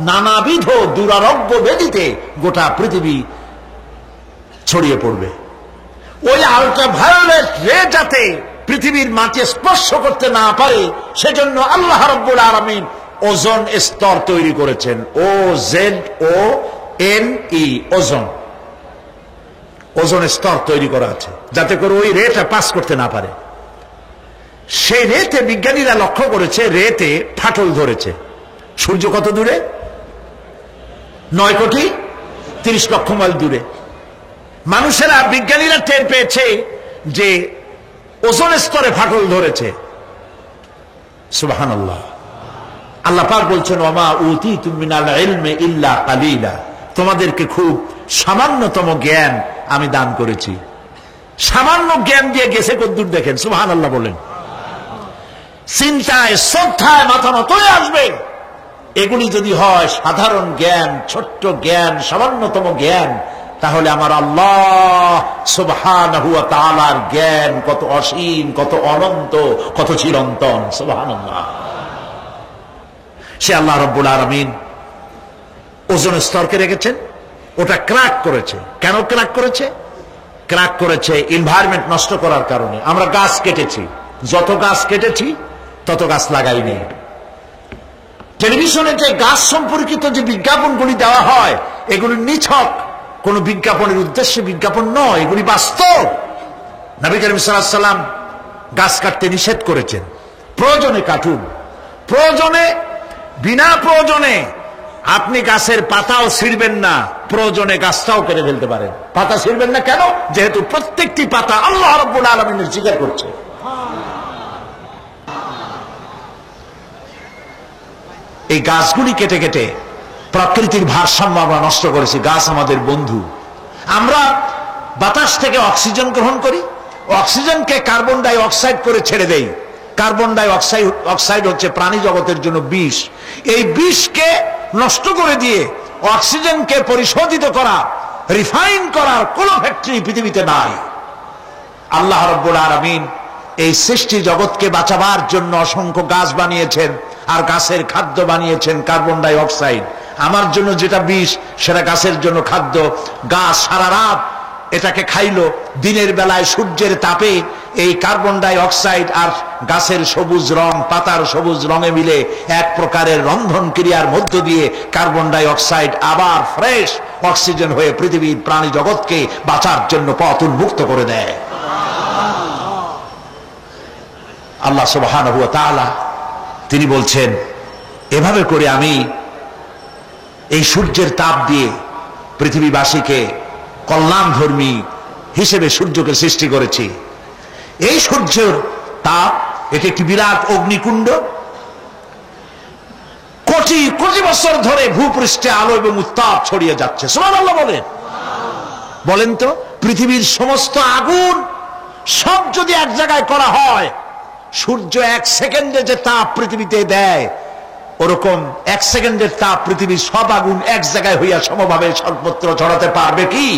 নানাবিধ দুরারোগ্য ব্যাধিতে গোটা পৃথিবী ছড়িয়ে পড়বে। ওই আলট্রা ভায়োলেট রে যাতে পৃথিবীর মাটি স্পর্শ করতে না পারে, সেজন্য আল্লাহ রাব্বুল আলামিন ওজোন স্তর তৈরি করেছেন। OZONE, ওজোন স্তর তৈরি করা আছে যাতে করে ওই রেটা পাস করতে না পারে। সেই রেতে বিজ্ঞানীরা লক্ষ্য করেছে, রেতে ফাটল ধরেছে। সূর্য কত দূরে? 9,30,00,000 মাইল দূরে। মানুষেরা, বিজ্ঞানীরা টের পেয়েছে যে ওজোন স্তরে ফাটল ধরেছে। সুবহানাল্লাহ। আল্লাহ পাক বলছেন, ওমা উতীতুম মিনাল ইলমি ইল্লা কালিলা, তোমাদেরকে খুব সামান্যতম জ্ঞান আমি দান করেছি। সামান্য জ্ঞান দিয়ে গেছে কদ্দূর দেখেন। সুবহানাল্লাহ বলেন। চিন্তায়, শ্রদ্ধায় মাথা নত হয়ে আসবে। এগুলি যদি হয় সাধারণ জ্ঞান, ছোট্ট জ্ঞান, সামান্যতম জ্ঞান, তাহলে আমার আল্লাহ সুবহানাহু ওয়া তাআলার জ্ঞান কত অসীম, কত অনন্ত, কত চিরন্তন। সুবহানাল্লাহ। সে আল্লাহ রাব্বুল আলামিন ওজোন স্তরকে রেখেছেন, ওটা ক্র্যাক করেছে। কেন ক্র্যাক করেছে? ক্র্যাক করেছে এনভায়রনমেন্ট নষ্ট করার কারণে। আমরা গাছ কেটেছি, যত গাছ কেটেছি তত গাছ লাগাইনি। টেলিভিশনে যে গাছ সম্পর্কিত যে বিজ্ঞাপনগুলি দেওয়া হয়, এগুলি নিছক কোন বিজ্ঞাপনের উদ্দেশ্যে বিজ্ঞাপন নয়, এগুলি বাস্তব। নবী করিম সাল্লাল্লাহু আলাইহি ওয়াসাল্লাম গাছ কাটতে নিষেধ করেছেন। প্রয়োজনে কাটুন, প্রয়োজনে, বিনা প্রয়োজনে আপনি গাছের পাতাও ছিঁড়বেন না, প্রয়োজনে গাছটাও কেটে ফেলতে পারেন। পাতা ছিঁড়বেন না কেন? যেহেতু প্রত্যেকটি পাতা আল্লাহ রাব্বুল আলামিনের জিকির করছে। এই গাছগুলি কেটে কেটে প্রকৃতির ভারসাম্য আমরা নষ্ট করেছি। গাছ আমাদের বন্ধু। আমরা বাতাস থেকে অক্সিজেন গ্রহণ করি, অক্সিজেনকে কার্বন ডাই অক্সাইড করে ছেড়ে দেই। কার্বন ডাই অক্সাইড হচ্ছে প্রাণী জগতের জন্য বিষ। এই বিষকে নষ্ট করে দিয়ে অক্সিজেনকে পরিশোধিত করা, রিফাইন করার কোন ফ্যাক্টরি পৃথিবীতে নাই। আল্লাহ রাব্বুল আলামিন এই সৃষ্টি জগৎকে বাঁচাবার জন্য অসংখ্য গাছ বানিয়েছেন, আর গাছের খাদ্য বানিয়েছেন কার্বন ডাই অক্সাইড। আমার জন্য যেটা বিষ, সেটা গাছের জন্য খাদ্য। গাছ সারা রাত এটাকে খাইলো, দিনের বেলায় সূর্যের তাপে এই কার্বন ডাই অক্সাইড আর গাছের সবুজ রং, পাতার সবুজ রঙে মিলে এক প্রকারের রন্ধন ক্রিয়ার মধ্য দিয়ে কার্বন ডাই অক্সাইড আবার ফ্রেশ অক্সিজেন হয়ে পৃথিবীর প্রাণী জগৎকে বাঁচার জন্য পথ উন্মুক্ত করে দেয়। আল্লাহ সুবহানাহু ওয়া তাআলা তিনি বলছেন, এভাবে করে আমি এই সূর্যের তাপ দিয়ে পৃথিবীবাসীকে কল্যাণধর্মী হিসেবে সূর্যকে সৃষ্টি করেছি। এই সূর্যের তাপ, এটি একটি বিরাট অগ্নিকুণ্ড। কোটি কোটি বছর ধরে ভূপৃষ্ঠে আলো এবং উত্তাপ ছড়িয়ে যাচ্ছে। সুবহানাল্লাহ বলেন। বলেন তো, পৃথিবীর সমস্ত আগুন সব যদি এক জায়গায় করা হয়, সূর্য 1 সেকেন্ডে যে তাপ পৃথিবীতে দেয়, ওরকম 1 সেকেন্ডের তাপ পৃথিবীর সব আগুন এক জায়গায় হইয়া সমভাবে সর্বত্র ছড়াতে পারবে কি?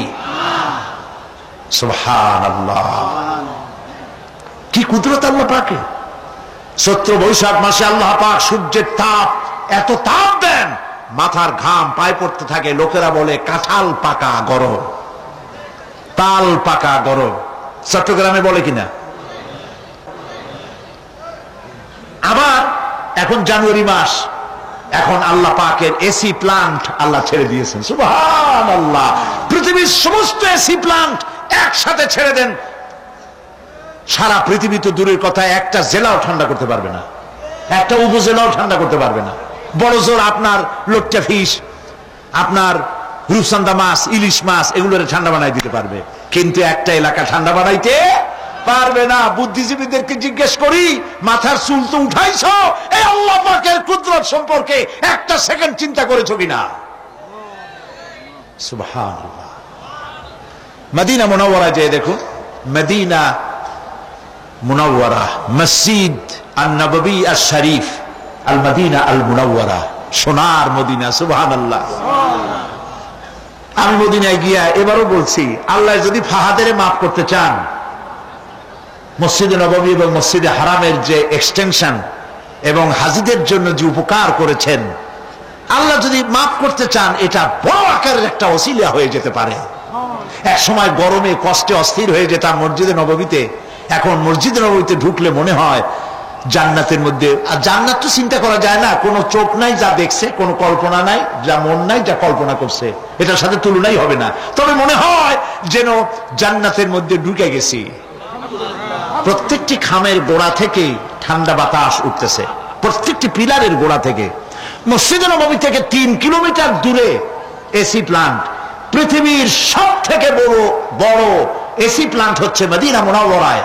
সুবহানাল্লাহ, কি কুদরত আল্লাহ পাকের। চৈত্র বৈশাখ মাসে আল্লাহ পাক সূর্যের তাপ, এত তাপ দেন, মাথার ঘাম পায়ে পড়তে থাকে। লোকেরা বলে কাঁঠাল পাকা গরম, তাল পাকা গরম। চট্টগ্রামে বলে কিনা? আবার এখন জানুয়ারি মাস, এখন আল্লাহ পাকের এসি প্লান্ট আল্লাহ ছেড়ে দিয়েছেন। সুবহানাল্লাহ, পৃথিবীর সমস্ত এসি প্লান্ট একসাথে ছেড়ে দেন, সারা পৃথিবী তো দূরের কথা, একটা জেলাও ঠান্ডা করতে পারবে না, একটা উপজেলাও ঠান্ডা করতে পারবে না। বড় জোর আপনার লোট্টা ফিশ, আপনার রূপচান্দা মাছ, ইলিশ মাছ, এগুলোর ঠান্ডা বানাই দিতে পারবে, কিন্তু একটা এলাকা ঠান্ডা বানাইতে পারবে না। বুদ্ধিজীবীদেরকে জিজ্ঞেস করি, মাথার চুল তো উঠাইছো, এই আল্লাহ পাকের কুদরত সম্পর্কে একটা সেকেন্ড চিন্তা করেছো কিনা? সুবহানাল্লাহ। মদিনা মুনাওয়ারা যেয়ে দেখুন, মদিনা মুনাওয়ারা, মসজিদ আন-নববী আশ-শরীফ, আল মদিনা আল মুনাওয়ারা, সোনার মদিনা। সুবহানাল্লাহ। আমি মদিনায় গিয়া এবারও বলছি, আল্লাহ যদি ফাহাদের মাফ করতে চান, মসজিদে নববী এবং মসজিদে হারামের যে এক্সটেনশন এবং হাজিদের জন্য যে উপকার করেছেন, আল্লাহ যদি মাফ করতে চান, এটা বড় আকারের একটা ওসিলা হয়ে যেতে পারে। এক সময় গরমে কষ্টে অস্থির হয়ে যেতাম মসজিদে নববীতে, এখন মসজিদে নববীতে ঢুকলে মনে হয় জান্নাতের মধ্যে। আর জান্নাত তো চিন্তা করা যায় না, কোনো চোখ নাই যা দেখছে, কোনো কল্পনা নাই, যা মন নাই যা কল্পনা করছে, এটার সাথে তুলনাই হবে না। তবে মনে হয় যেন জান্নাতের মধ্যে ঢুকে গেছি। প্রত্যেকটি খামের গোড়া থেকে ঠান্ডা বাতাস উঠতেছে, প্রত্যেকটি পিলারের গোড়া থেকে। মসজিদে নববী থেকে 3 কিলোমিটার দূরে এসি প্লান্ট। পৃথিবীর সব থেকে বড় এসি প্লান্ট হচ্ছে মদিনা মুনাওয়ারায়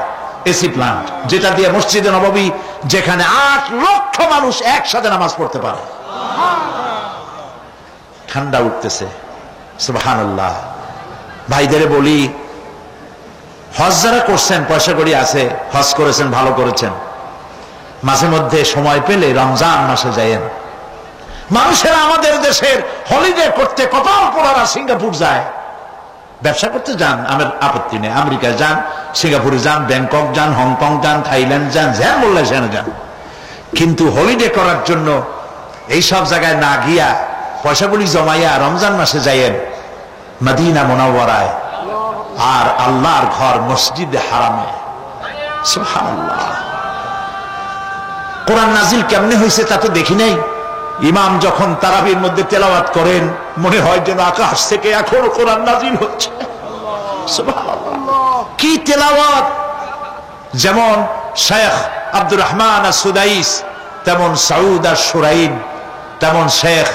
এসি প্লান্ট, যেটা দিয়ে মসজিদে নববী, যেখানে 8 লক্ষ মানুষ একসাথে নামাজ পড়তে পারে, ঠান্ডা উঠতেছে। সুবহানাল্লাহ। ভাইদের বলি, হজ যারা করছেন, পয়সা করি আছে, হজ করেছেন, ভালো করেছেন, মাঝে মধ্যে সময় পেলে রমজান মাসে যায়েন। মানুষেরা আমাদের দেশের হলিডে করতে কপাল পোড়ারা সিঙ্গাপুর যায়, ব্যবসা করতে যান, আমার আপত্তি নেই, আমেরিকায় যান, সিঙ্গাপুরে যান, ব্যাংকক যান, হংকং যান, থাইল্যান্ড যান, যেন বললে সেখানে যান, কিন্তু হলিডে করার জন্য এইসব জায়গায় না গিয়া পয়সাগুলি জমাইয়া রমজান মাসে যাইয়েন মদিনা মুনাওয়ারায়, আর আল্লাহর ঘর মসজিদে হারামে। সুবহানাল্লাহ। কোরআন নাজিল কেমনে হয়েছে তা তো দেখি নাই। ইমাম যখন তারাবির মধ্যে তেলাওয়াত করেন, মনে হয় যেন আকাশ থেকে এখনো কোরআন নাজিল হচ্ছে। সুবহানাল্লাহ, কি তেলাওয়াত! যেমন শেখ আব্দুর রহমান আস-সুদাইস, তেমন সাউদ আশ-শুরাইন, তেমন শেখ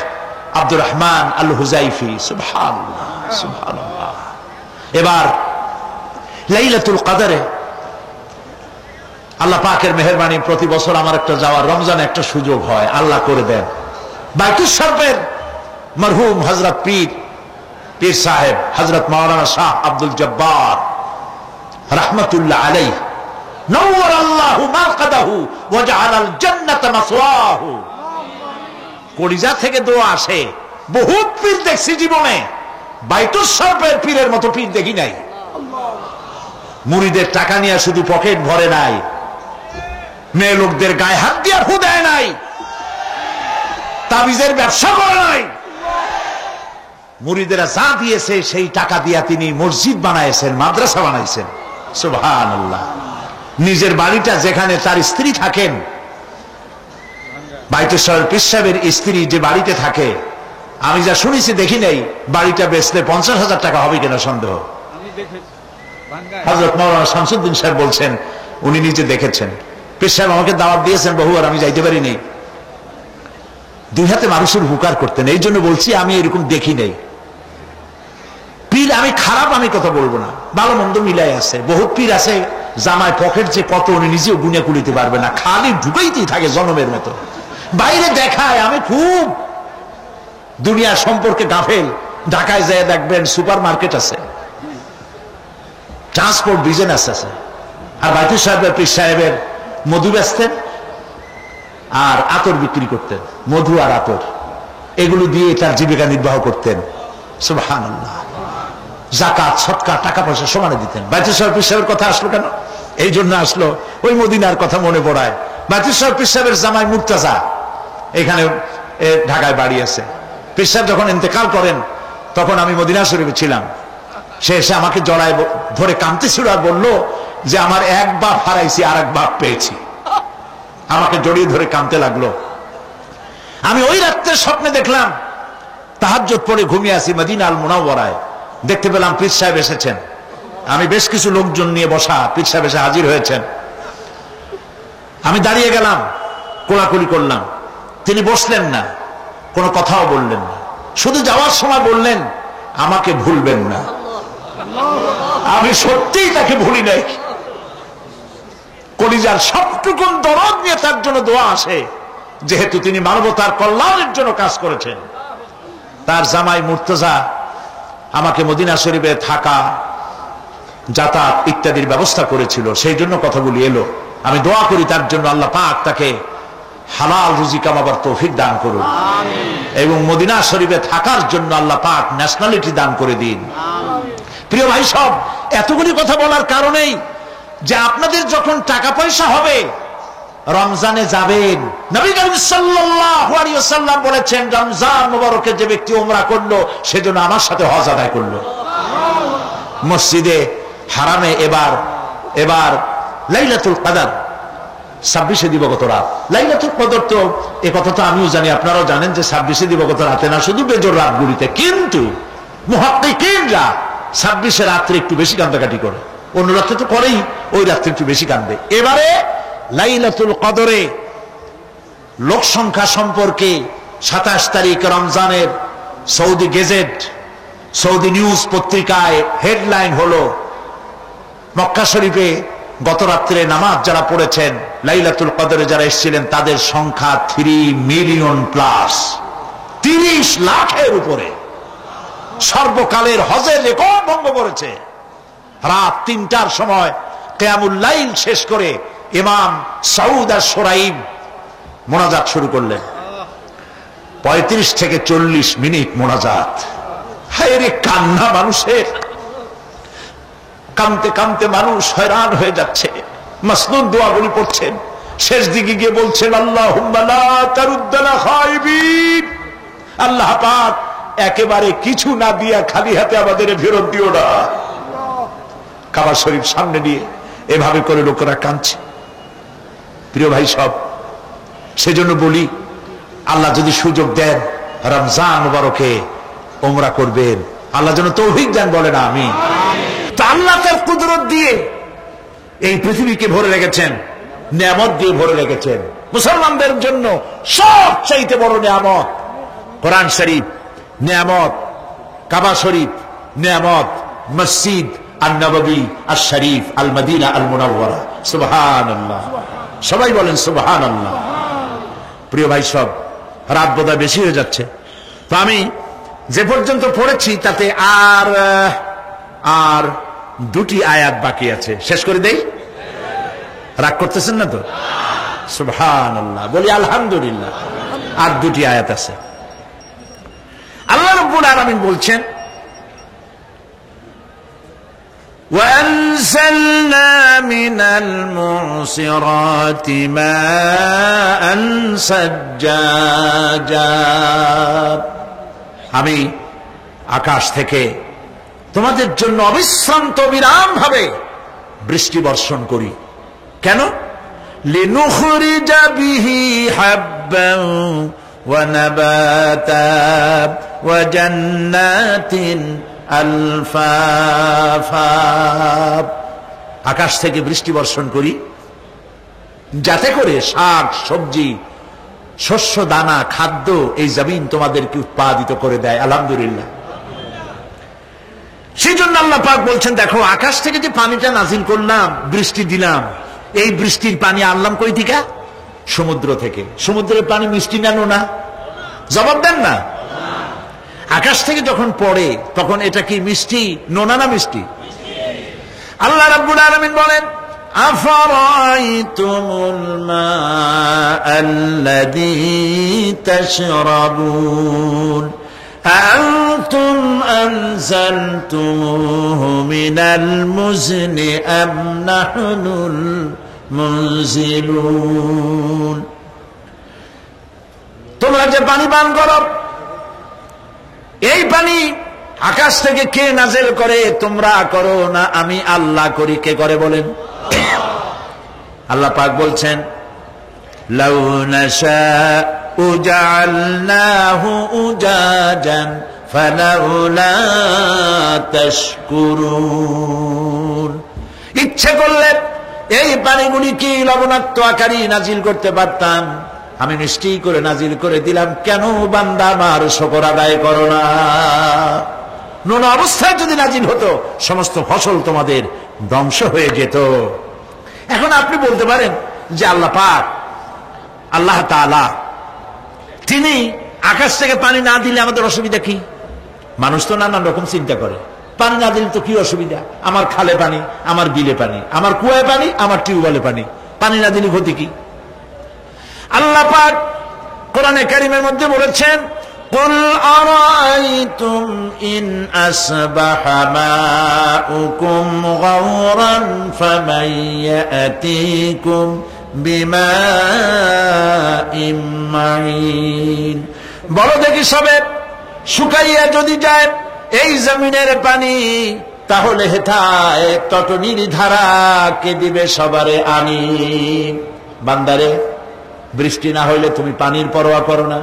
আব্দুর রহমান আল হুজাইফি। সুবহানাল্লাহ, সুবহানাল্লাহ। এবার লাইলাতুল কদরে আল্লাহ পাকের মেহেরবানি, প্রতি বছর আমার একটা যাওয়ার, রমজানে একটা সুযোগ হয়, আল্লাহ করে দেন। বাইতুল শরীফের মরহুম হযরত পীর সাহেব হযরত মাওলানা শাহ আব্দুল জব্বার রাহমাতুল্লাহ আলাইহি, নওয়ার আল্লাহু মাকাদাহু ওয়া জাআলাল জান্নাতা মাসওয়াহু। কলিজা থেকে দোয়া আসে। বহুত পীর দেখছি জীবনে, বাইতুল শরীফের পীরের মতো পীর দেখি নাই। মুরিদের টাকা নিয়ে শুধু পকেট ভরে নাই, মেয়ে লোকদের গায়ে হাত দিয়ে ফু দেয় নাই, তাবিজের ব্যবসা করে নাই। মুরিদেরা যা দিয়েছে সেই টাকা দিয়া তিনি মসজিদ বানাইছেন, মাদ্রাসা বানাইছেন। সুবহানাল্লাহ। নিজের বাড়িটা যেখানে তার স্ত্রী থাকেন, বাইতুল শরীফ পীর সাহেবের স্ত্রী যে বাড়িতে থাকে, আমি যা শুনেছি দেখি নাই, বাড়িটা বেচলে 50,000 টাকা হবে কিনা সন্দেহ। হযরত মাওলানা শামসুদ্দিন সাহেব বলছেন উনি নিজে দেখেছেন। পীর সাহেব আমাকে দাওয়াত দিয়েছেন বহুবার, আমি যাইতে পারিনি। দুই হাতে মানুষের উপকার করতেন। এই জন্য বলছি আমি এরকম দেখি নাই পীর। আমি খারাপ আমি কথা বলবো না, ভালো মন্দ মিলাই আছে। বহুত পীর আছে জামায় পকেট যে কত উনি নিজেও গুনে কুলিতে পারবে না, খালি ঢুকাইতেই থাকে জনমের মতো, বাইরে দেখায় আমি খুব দুনিয়া সম্পর্কে গাফেল। ঢাকায় যায় দেখবেন সুপার মার্কেট আছে, ট্রান্সপোর্ট বিজনেস আছে, আর বাইতুল সাহেবের পীর সাহেবের মধু বেচতেন আর আতর বিক্রি করতেন, মধু আর আতর, এগুলো দিয়ে তার জীবিকা নির্বাহ করতেন। সুবহানাল্লাহ। যাকাত সদকা টাকা পয়সা সমানে দিতেন। বাইতুল সাহেব পীর সাহেবের কথা আসলো কেন? এই জন্য আসলো, ওই মদিনার কথা মনে পড়ায়। বাইতুল সাহেব পীর সাহেবের জামাই মুর্তাজা এখানে ঢাকায় বাড়ি আছে। পীর সাহেব যখন ইন্তেকাল করেন তখন আমি মদিনা শরীফে ছিলাম। সে এসে আমাকে জড়ায় ধরে কাঁদতেছিল আর বললো যে আমার এক বাপ হারাইছি আর এক বাপ পেয়েছি। আমাকে জড়িয়ে ধরে কাঁদতে লাগলো। আমি ওই রাত্রে স্বপ্নে দেখলাম তাহাজ্জুদ পড়ে ঘুমিয়ে আছি মদিনা আল মুনাওয়ারায়, দেখতে পেলাম পীর সাহেব এসেছেন। আমি বেশ কিছু লোকজন নিয়ে বসা, পীর সাহেব এসে হাজির হয়েছেন। আমি দাঁড়িয়ে গেলাম, কোলাকুলি করলাম। তিনি বসলেন না, কোনো কথাও বললেন না, শুধু যাওয়ার সময় বললেন আমাকে ভুলবেন না। আমি সত্যিই তাকে ভুলি নাই। কলিজার সবটুকুন দরদ নিয়ে তার জন্য দোয়া আসে, যেহেতু তিনি মানবতার কল্যাণের জন্য কাজ করেছেন। তার জামাই মুর্তজা আমাকে মদিনা শরীফে থাকা, যাতায়াত ইত্যাদির ব্যবস্থা করেছিল, সেই জন্য কথাগুলি এলো। আমি দোয়া করি তার জন্য আল্লাহ পাক তাকে হালাল রুজি কামাবার তৌফিক দান করুন, এবং মদিনা শরীফে থাকার জন্য আল্লাহ পাক ন্যাশনালিটি দান করে দিন। প্রিয় ভাই সব, এতগুলি কথা বলার কারণেই যে আপনাদের যখন টাকা পয়সা হবে রমজানে যাবেন। নবী করিম সাল্লাল্লাহু আলাইহি ওয়াসাল্লাম বলেছেন রমজান মুবারকে যে ব্যক্তি উমরা করলো সেজন্য আমার সাথে হজ আদায় করলো। মসজিদে হারামে এবার লাইলাতুল কদর 26 দিবগত রাত। লাইলাতুল কদর তো এ কথা তো আমিও জানি, আপনারাও জানেন যে 26 দিবগত রাতে না, শুধু বেজোর রাতগুলিতে। কিন্তু মুহাক্কিকিনরা 26 রাত্রে একটু বেশি কান্দাকাটি করে, অন্য রাত্রে তো করেই, ওই রাত্রে একটু বেশি কান্দে। এবারে লাইলাতুল কদরে লোক সংখ্যা সম্পর্কে 27 তারিখ রমজানের সৌদি গেজেট, সৌদি নিউজ পত্রিকায় হেডলাইন হলো মক্কা শরীফে গত রাত্রে নামাজ যারা পড়েছেন, লাইলাতুল কদরে যারা এসেছিলেন তাদের সংখ্যা 3 মিলিয়ন প্লাস, 30 লাখের উপরে। সর্বকালের হজের রেকর্ড ভঙ্গ করেছে। রাত 3টার সময় কিয়ামুল লাইল শেষ করে ইমাম সাউদ আর সোরাইব মোনাজাত শুরু করলেন। 35 থেকে 40 মিনিট মোনাজাত। হায় রে কান্না মানুষের, কাঁদতে কাঁদতে মানুষ হয়রান হয়ে যাচ্ছে। মাসনুদ দোয়াগুলি পড়ছেন, শেষ দিকে গিয়ে বলছেন আল্লাহুম্মা লা তারুদ্দানা খায়বিন, আল্লাহ পাক একেবারে কিছু না দিয়া খালি হাতে আমাদের ফেরত দিও না। কাবা শরীফ সামনে নিয়ে এভাবে করে লোকেরা কাঁদছে। প্রিয় ভাই সব, সেজন্য বলি আল্লাহ যদি সুযোগ দেন রমজান মুবারকে উমরা করবেন, আল্লাহ যেন তৌফিক দেন, বলেন আমিন। তা আল্লাহ তার কুদরত দিয়ে এই পৃথিবীকে ভরে রেখেছেন, নিয়ামত দিয়ে ভরে রেখেছেন। মুসলমানদের জন্য সবচাইতে বড় নিয়ামত কোরআন শরীফ নিয়ামত, কাবা শরীফ নিয়ামত, মসজিদ আন-নববী আশ-শরীফ আল মদিনা আল মুনাওয়ারা। সুবহানাল্লাহ, সবাই বলেন সুবহানাল্লাহ। প্রিয় ভাই সব, রাত বোধহয় বেশি হয়ে যাচ্ছে, তো আমি যে পর্যন্ত পড়েছি তাতে আর 2টি আয়াত বাকি আছে, শেষ করে দেই। রাগ করতেছেন না তো? সুবহানাল্লাহ, বলি আলহামদুলিল্লাহ। আর 2টি আয়াত আছে। আল্লাহ রাব্বুল আলামিন বলছেন وَأَنزَلْنَا مِنَ الْمُعْصِرَاتِ مَاءً ثَجَّاجًا, আমি আকাশ থেকে তোমাদের জন্য অবিশ্রান্ত বিরাম ভাবে বৃষ্টি বর্ষণ করি। কেন? لِنُخْرِجَ بِهِ حَبًّا وَنَبَاتًا وَجَنَّاتٍ আলফাফা, আকাশ থেকে বৃষ্টি বর্ষণ করি যাতে করে শাক সবজি শস্য দানা খাদ্য এই জমিন তোমাদেরকে উৎপাদিত করে দেয়, আলহামদুলিল্লাহ। সেই জন্য আল্লাহ পাক বলছেন, দেখো আকাশ থেকে যে পানিটা নাজিল করলাম, বৃষ্টি দিলাম, এই বৃষ্টির পানি আনলাম কই থেকে? সমুদ্র থেকে। সমুদ্রের পানি মিষ্টি না নোনা? জবাব দেন না। আকাশ থেকে যখন পড়ে তখন এটা কি মিষ্টি, নোনা না মিষ্টি? আল্লাহ রাব্বুল আলামিন বলেন, আফারাইতুমুল মাআল্লাযী তাশরাবুন আনতুম আনজালতুমুহু মিনাল মুজনি আম নাহনুল মুনজিলুন। তোমরা যে পানি পান করো, এই পানি আকাশ থেকে কে নাযিল করে? তোমরা করো না আমি আল্লাহ করি? কে করে বলেন? আল্লাহ পাক বলছেন, লাউ নাশাউ জাআলনাহু উজাজান ফালাউলা তাশকুরুন। ইচ্ছে করলে এই পানিগুলি কি লবণাক্ত আকারে নাজিল করতে পারতাম, আমি মিষ্টি করে নাজিল করে দিলাম, কেন বান্দা আমার শুকর আদায় করো না? নোনা অবস্থায় যদি নাজিল হতো সমস্ত ফসল তোমাদের ধ্বংস হয়ে যেত। এখন আপনি বলতে পারেন যে আল্লাহ পাক, আল্লাহ তাআলা তিনি আকাশ থেকে পানি না দিলে আমাদের অসুবিধা কি? মানুষ তো নানান রকম চিন্তা করে, পানি না দিলে তো কি অসুবিধা? আমার খালে পানি, আমার বিলে পানি, আমার কুয়ায় পানি, আমার টিউবওয়েলে পানি, পানি না দিলে ক্ষতি কি? আল্লাহ পাক কোরআনে কারীমের মধ্যে বলেছেন, কুল আরাআইতুম ইন আসবাহা মাউকুম গাওরান ফামান ইয়াতিকুম বিমাইম মাইন। বলো দেখি সবে, শুকাইয়া যদি যায় এই জমিনের পানি, তাহলে হেথায় তটনির ধারা কে দিবে সবারে আনি। বান্দারে, বৃষ্টি না হইলে তুমি পানির পরোয়া করো না,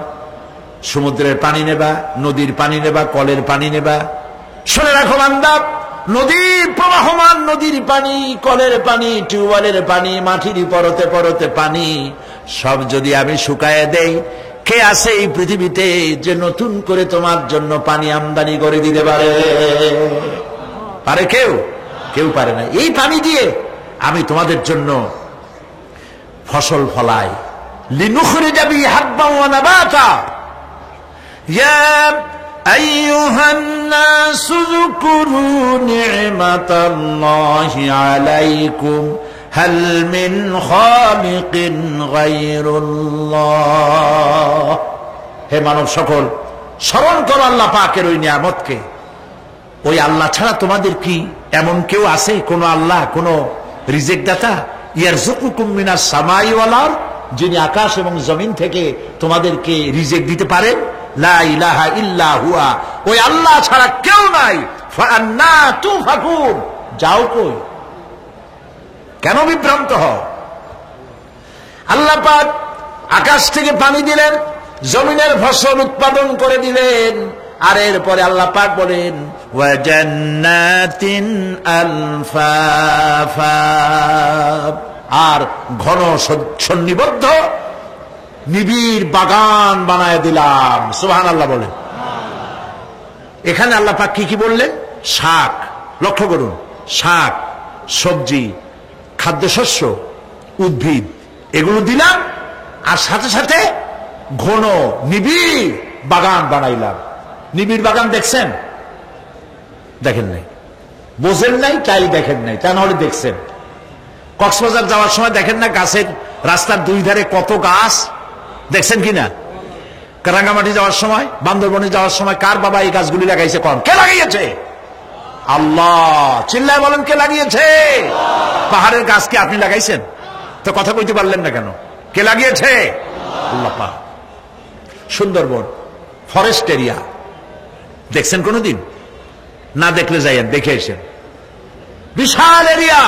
সমুদ্রের পানি নেবা, নদীর পানি নেবা, কলের পানি নেবা। শুনে রাখো বান্দা, নদীর প্রবাহমান নদীর পানি, কলের পানি, টিউবওয়েলের পানি, মাটির পরতে পরতে পানি, সব যদি আমি শুকায় দেই, কে আছে এই পৃথিবীতে যে নতুন করে তোমার জন্য পানি আমদানি করে দিতে পারে? পারে কেউ? কেউ পারে না। এই পানি দিয়ে আমি তোমাদের জন্য ফসল ফলাই, লিনুখরিজা বিহি হাব্বান ওয়া নাবাতা। ইয়া আইয়ুহান নাসু যকুরু নি'মাতাল্লাহি আলাইকুম হাল মিন খালিকিন গায়রুল্লাহ। হে মানব সকল, স্মরণ করো আল্লাহ পাকের ওই নিয়ামতকে। ওই আল্লাহ ছাড়া তোমাদের কি এমন কেউ আছে? কোন আল্লাহ, কোন রিজিক দাতা? ইয়ারযুকুকুম মিনাস সামাই ওয়াল আরদ, যিনি আকাশ এবং জমিন থেকে তোমাদেরকে রিজিক দিতে পারেন। লা ইলাহা ইল্লা হুয়া, ওই আল্লাহ ছাড়া কেউ নাই। ফাআন্না তুফাকুন, যাও কই? কেন বিভ্রান্ত হও? আল্লাহ পাক আকাশ থেকে পানি দিলেন, জমিনের ফসল উৎপাদন করে দিলেন, আর এরপরে আল্লাহ পাক বলেন, ওয়া জান্নাতিন আলফাফা, আর ঘন সন্নিবদ্ধ নিবিড় বাগান বানায় দিলাম। সুবহানাল্লাহ বলেন। এখানে আল্লাহ পাক কি কি বললেন? শাক, লক্ষ্য করুন, শাক, সবজি, খাদ্যশস্য, উদ্ভিদ, এগুলো দিলাম, আর সাথে সাথে ঘন নিবিড় বাগান বানাইলাম। নিবিড় বাগান দেখছেন? দেখেন নাই, বোঝেন নাই, তাই দেখেন নাই, তা নাহলে দেখছেন। কক্সবাজার যাওয়ার সময় দেখেন না, গাছের রাস্তার দুই ধারে কত গাছ, দেখছেন কিনা? রাঙ্গামাটি যাওয়ার সময়, বান্দরবনে যাওয়ার সময়, কার বাবা এই গাছগুলি লাগাইছে? কোন? কে লাগিয়েছে? আল্লাহ। চিল্লায় বলেন, কে লাগিয়েছে? পাহাড়ের গাছ কি আপনি লাগাইছেন? তো কথা কইতে পারলেন না কেন? কে লাগিয়েছে? আল্লাহ পাক। সুন্দরবন ফরেস্ট এরিয়া দেখছেন কোনদিন? না দেখলে যাইয়েন, দেখে এসেন। বিশাল এরিয়া,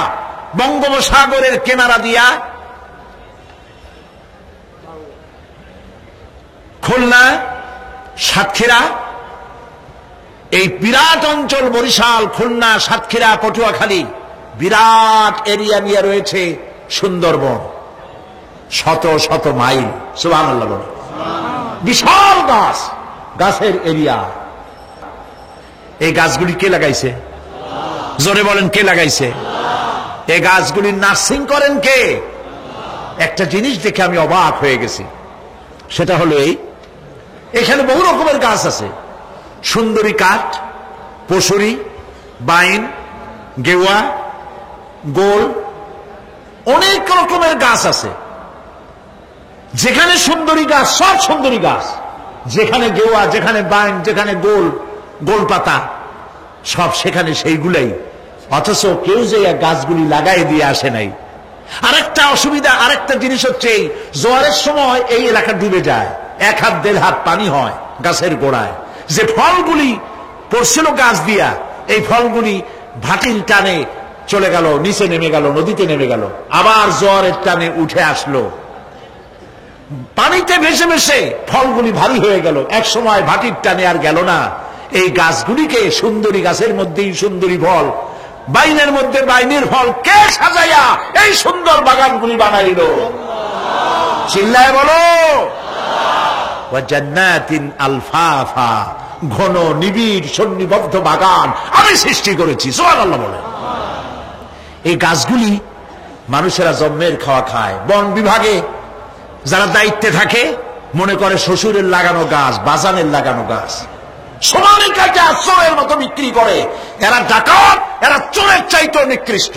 বঙ্গোপসাগরের কিনারা দিয়া খুলনা, সাতক্ষীরা, এই বিরাট অঞ্চল, বরিশাল, খুলনা, সাতক্ষীরা, পটুয়াখালী, বিরাট এরিয়া নিয়ে রয়েছে সুন্দরবন, শত শত মাইল। সুবহানাল্লাহ বলে। বিশাল গাছ, গাছের এরিয়া। এই গাছগুলি কে লাগাইছে? জোরে বলেন, কে লাগাইছে? এই গাছগুলি নার্সিং করেন কে? একটা জিনিস দেখে আমি অবাক হয়ে গেছি, সেটা হলো এখানে বহু রকমের গাছ আছে। সুন্দরী কাঠ, পশুরি, বাইন, গেওয়া, গোল, অনেক রকমের গাছ আছে। যেখানে সুন্দরী গাছ, সব সুন্দরী গাছ। যেখানে গেওয়া, যেখানে বাইন, যেখানে গোল, গোল পাতা, সব সেখানে সেইগুলাই। অথচ কেউ যে গাছগুলি লাগাই দিয়ে আসে নাই। আরেকটা অসুবিধা, আরেকটা জিনিস হচ্ছে, জোয়ারের সময় এই এলাকা ডুবে যায়, 1 হাত 1.5 হাত পানি হয় গাছের গোড়ায়। যে ফলগুলি পড়ছিল গাছ দিয়া, এই ফলগুলি ভাটির টানে চলে গেল, নিচে নেমে গেল, নদীতে নেমে গেল, আবার জোয়ারের টানে উঠে আসলো, পানিতে ভেসে ভেসে ফলগুলি ভারী হয়ে গেল। এক সময় ভাটির টানে আর গেল না। এই গাছগুলিকে সুন্দরী গাছের মধ্যেই সুন্দরী ফল, বাইনের মধ্যে বাইনের ফল কে সাজাইয়া এই সুন্দর বাগানগুলি বানাইল? চিল্লায় বলো। ওয়া জান্নাতিন আলফাফা, ঘন নিবিড় সন্নিবদ্ধ বাগান আমি সৃষ্টি করেছি। সুবহানাল্লাহ বলে। এই গাছগুলি মানুষেরা জন্মের খাওয়া খায়। বন বিভাগে যারা দায়িত্বে থাকে মনে করে শ্বশুরের লাগানো গাছ, বাজানের লাগানো গাছ, সমানে কাটে চোরের মতো বিক্রি করে। এরা ডাকাত, এরা চোরের চাইতে নিকৃষ্ট,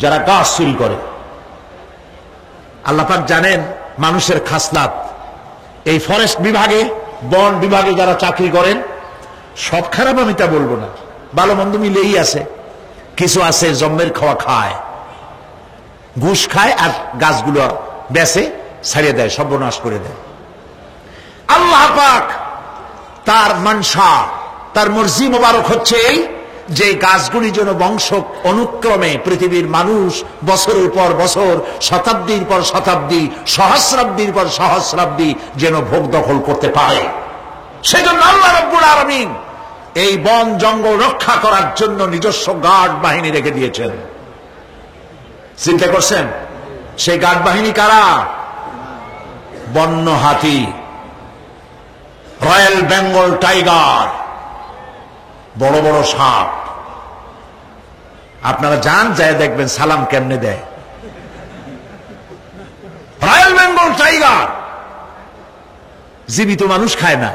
যারা গাছ চুরি করে। আল্লাহ পাক জানেন মানুষের খাসলাত। এই ফরেস্ট বিভাগে, বন বিভাগে যারা চাকরি করেন, সব খারাপ আমি তা বলবো না, ভালো মন্দ মিলেই আছে। কিছু আছে জন্মের খাওয়া খায়, ঘুষ খায়, আর গাছগুলো বেচে ছাড়িয়ে দেয়, সর্বনাশ করে দেয়। আল্লাহ পাক তার মানসা, তার মর্জি মোবারক হচ্ছে এই যে গাছগুলি যেন বংশ অনুক্রমে পৃথিবীর মানুষ বছরের পর বছর, শতাব্দীর পর শতাব্দী, সহস্রাব্দীর পর সহস্রাব্দী যেন ভোগ দখল করতে পারে। সেজন্য আল্লাহ রাব্বুল আলামিন এই বন জঙ্গল রক্ষা করার জন্য নিজস্ব গার্ড বাহিনী রেখে দিয়েছেন। চিন্তা করছেন সেই গার্ড বাহিনী কারা? বন্য হাতি, রয়্যাল বেঙ্গল টাইগার, বড় বড় সাপ। আপনারা যান, যায় দেখবেন সালাম কেমনে দেয়। রয়্যাল বেঙ্গল টাইগার জীবিত মানুষ খায় না।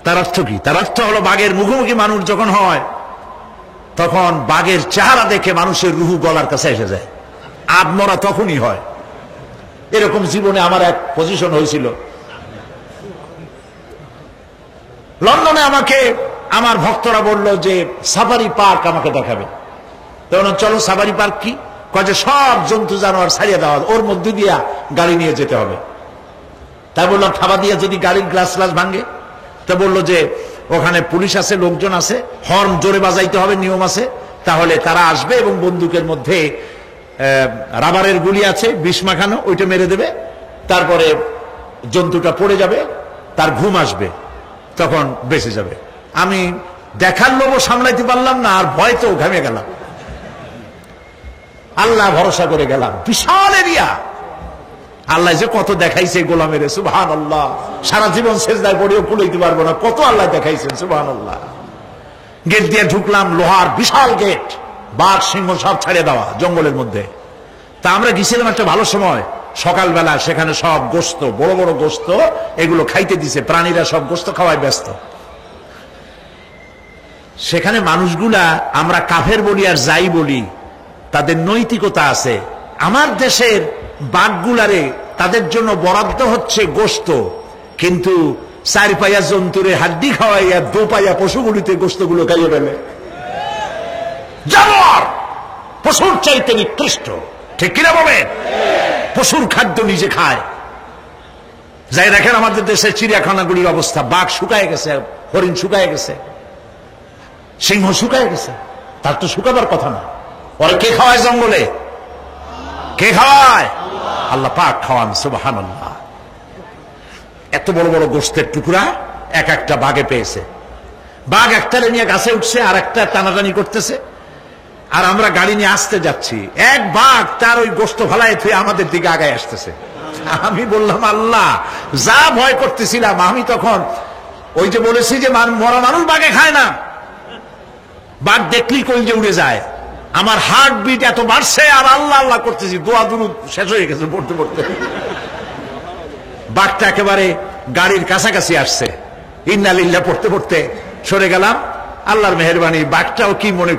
তার অর্থ কি? তার অর্থ হলো বাঘের মুখোমুখি মানুষ যখন হয়, তখন বাঘের চেহারা দেখে মানুষের রুহু গলার কাছে এসে যায়। আত্মরা তখনই হয়। এরকম জীবনে আমার এক পজিশন হয়েছিল। লন্ডনে আমাকে আমার ভক্তরা বলল যে সাফারি পার্ক আমাকে দেখাবে। তখন চলো সাফারি পার্ক কি? কয়ে সব জন্তু জানোয়ার ছাড়িয়ে দেওয়া, ওর মধ্যে দিয়া গাড়ি নিয়ে যেতে হবে। তাই বললাম থাবা দিয়ে যদি গাড়ির গ্লাস গ্লাস ভাঙে? তা বললো যে ওখানে পুলিশ আছে, লোকজন আছে, হর্ন জোরে বাজাইতে হবে, নিয়ম আছে, তাহলে তারা আসবে এবং বন্দুকের মধ্যে রাবারের গুলি আছে, বিষ মাখানো, ওইটা মেরে দেবে, তারপরে জন্তুটা পড়ে যাবে, তার ঘুম আসবে, তখন বেঁচে যাবে। আমি দেখার লোভ সামলাইতে পারলাম না, আর ভয়তেও ঘামে গেলাম। আল্লাহ ভরসা করে গেলাম। বিশাল এরিয়া, আল্লাহ যে কত দেখাইছে গোলামের, সুবহানাল্লাহ। সারা জীবন সেজদায় পড়েও কুলাইতে পারবো না, কত আল্লাহ দেখাইছেন, সুবহানাল্লাহ। গেট দিয়ে ঢুকলাম, লোহার বিশাল গেট, বাঘ সিংহ সব ছাড়িয়ে দেওয়া জঙ্গলের মধ্যে। তা আমরা গেছিলাম একটা ভালো সময়, সকালবেলা। সেখানে সব গোস্ত, বড় বড় গোস্ত, এগুলো খাইতে দিছে, প্রাণীরা সব গোস্ত খাওয়ায় ব্যস্ত। সেখানে মানুষগুলা, আমরা কাফের বলি আর যাই বলি, তাদের নৈতিকতা আছে। আমার দেশের বাঘগুলারে তাদের জন্য বরাদ্দ হচ্ছে গোস্ত, কিন্তু 4 পায়া জন্তুরে হাড্ডি খাওয়াইয়া 2 পায়া পশুগুলিতে গোস্তগুলো খাইয়ে ফেলে। জানোয়ার পশুর চাইতে নিকৃষ্ট, ঠিক কিনা বলেন? পশুর খাদ্য নিজে খায়। যাই দেখেন আমাদের দেশের চিড়িয়াখানাগুলির অবস্থা, বাঘ শুকায় গেছে, হরিণ শুকায় গেছে, সিংহ শুকায় গেছে। তার তো শুকাবার কথা না। ওরা কে খাওয়ায় জঙ্গলে? কে খাওয়ায়? আল্লাহ পাক খাওয়ান, সুবহানাল্লাহ। এত বড় বড় গোস্তের টুকরা এক একটা বাঘে পেয়েছে। বাঘ একটারে নিয়ে গাছে উঠছে, আর একটা টানাটানি করতেছে, আর আমরা গাড়ি নিয়ে আসতে যাচ্ছি। এক বাঘ তার ওই গোস্ত ফালায় থুয়ে আমাদের দিকে আগায় আসতেছে। আমি বললাম আল্লাহ, যা ভয় করতেছিলাম আমি তখন ওই যে বলেছি যে মরা মানুষ বাঘে খায় না, বাঘ দেখলেই কলজে উড়ে যায়। আমার হার্ট বিট এত বাড়ছে আর আল্লাহ আল্লাহ করতেছি, দোয়া দুরুদ শেষ হয়ে গেছে পড়তে পড়তে। বাঘটা একেবারে গাড়ির কাছাকাছি আসছে, ইন্না লিল্লাহ পড়তে পড়তে সরে গেলাম। আল্লাহর মেহেরবানি, বাঘটাও কি মনে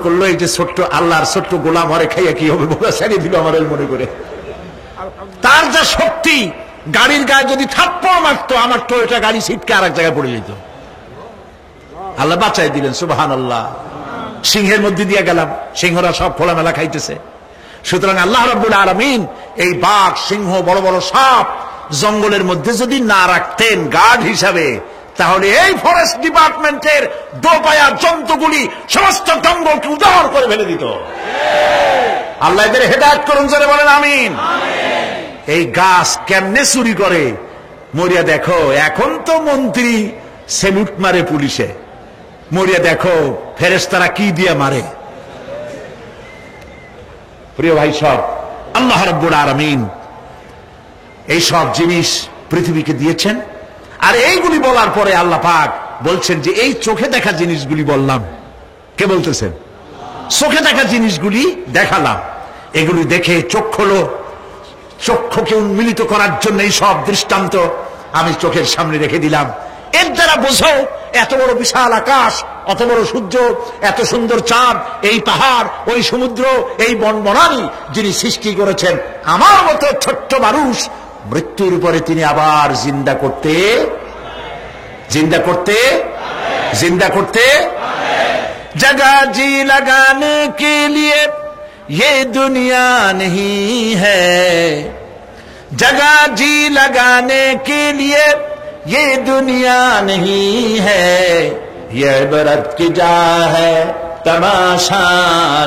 করলো এই যে ছোট্ট আল্লাহর ছোট্ট গোলাম হরে খাইয়া কি হবে, বোকা ছেড়ে দিল আমার মনে করে। তার যা শক্তি, গাড়ির গায়ে যদি থাপ্পড় মারতো আমার টয়োটা গাড়ি ছিটকে আর এক জায়গায় পড়ে যেত। আল্লাহ বাঁচাই দিলেন, সুবহানাল্লাহ। সিংহের মধ্যে দিয়ে গেলাম, সিংহরা সব খোলামেলা খাইতেছে। সুতরাং আল্লাহ রাব্বুল আলামিন এই বাঘ, সিংহ, বড় বড় সাপ জঙ্গলের মধ্যে যদি না রাখতেন গার্ড হিসাবে, তাহলে এই ফরেস্ট ডিপার্টমেন্টের দোপায়া জন্তুগুলি সমস্ত জঙ্গলকে উজাড় করে ফেলে দিত। আল্লাহ এদের হেদায়েত করুন, জোরে বলেন আমিন। এই গাছ কেমনে চুরি করে মরিয়া দেখো। এখন তো মন্ত্রী সেলুট মারে পুলিশে, মরিয়া দেখো ফেরেশতারা কি দিয়ে মারে। প্রিয় ভাই সব, আল্লাহ রাব্বুল আলামিন এই সব জিনিস পৃথিবীকে দিয়েছেন। আর এইগুলি বলার পরে আল্লাহ পাক বলছেন যে এই চোখে দেখা জিনিসগুলি বললাম। কে বলতেছেন? চোখে দেখা জিনিসগুলি দেখালাম। এগুলি দেখে চোখ হলো, চক্ষুকে উন্মিলিত করার জন্য এই সব দৃষ্টান্ত আমি চোখের সামনে রেখে দিলাম। এর দ্বারা বোঝো এত বড় বিশাল আকাশ, অত বড় সূর্য, এত সুন্দর চাঁদ, এই পাহাড়, ওই সমুদ্র, এই বনবনানী যিনি সৃষ্টি করেছেন, আমার মতো ছোট্ট মানুষ মৃত্যুর উপরে তিনি আবার জিন্দা করতে जगह जी लगाने के लिए ये दुनिया नहीं है, जगह जी लगाने के लिए ये दुनिया नहीं है, ये इबरत की जा है तमाशा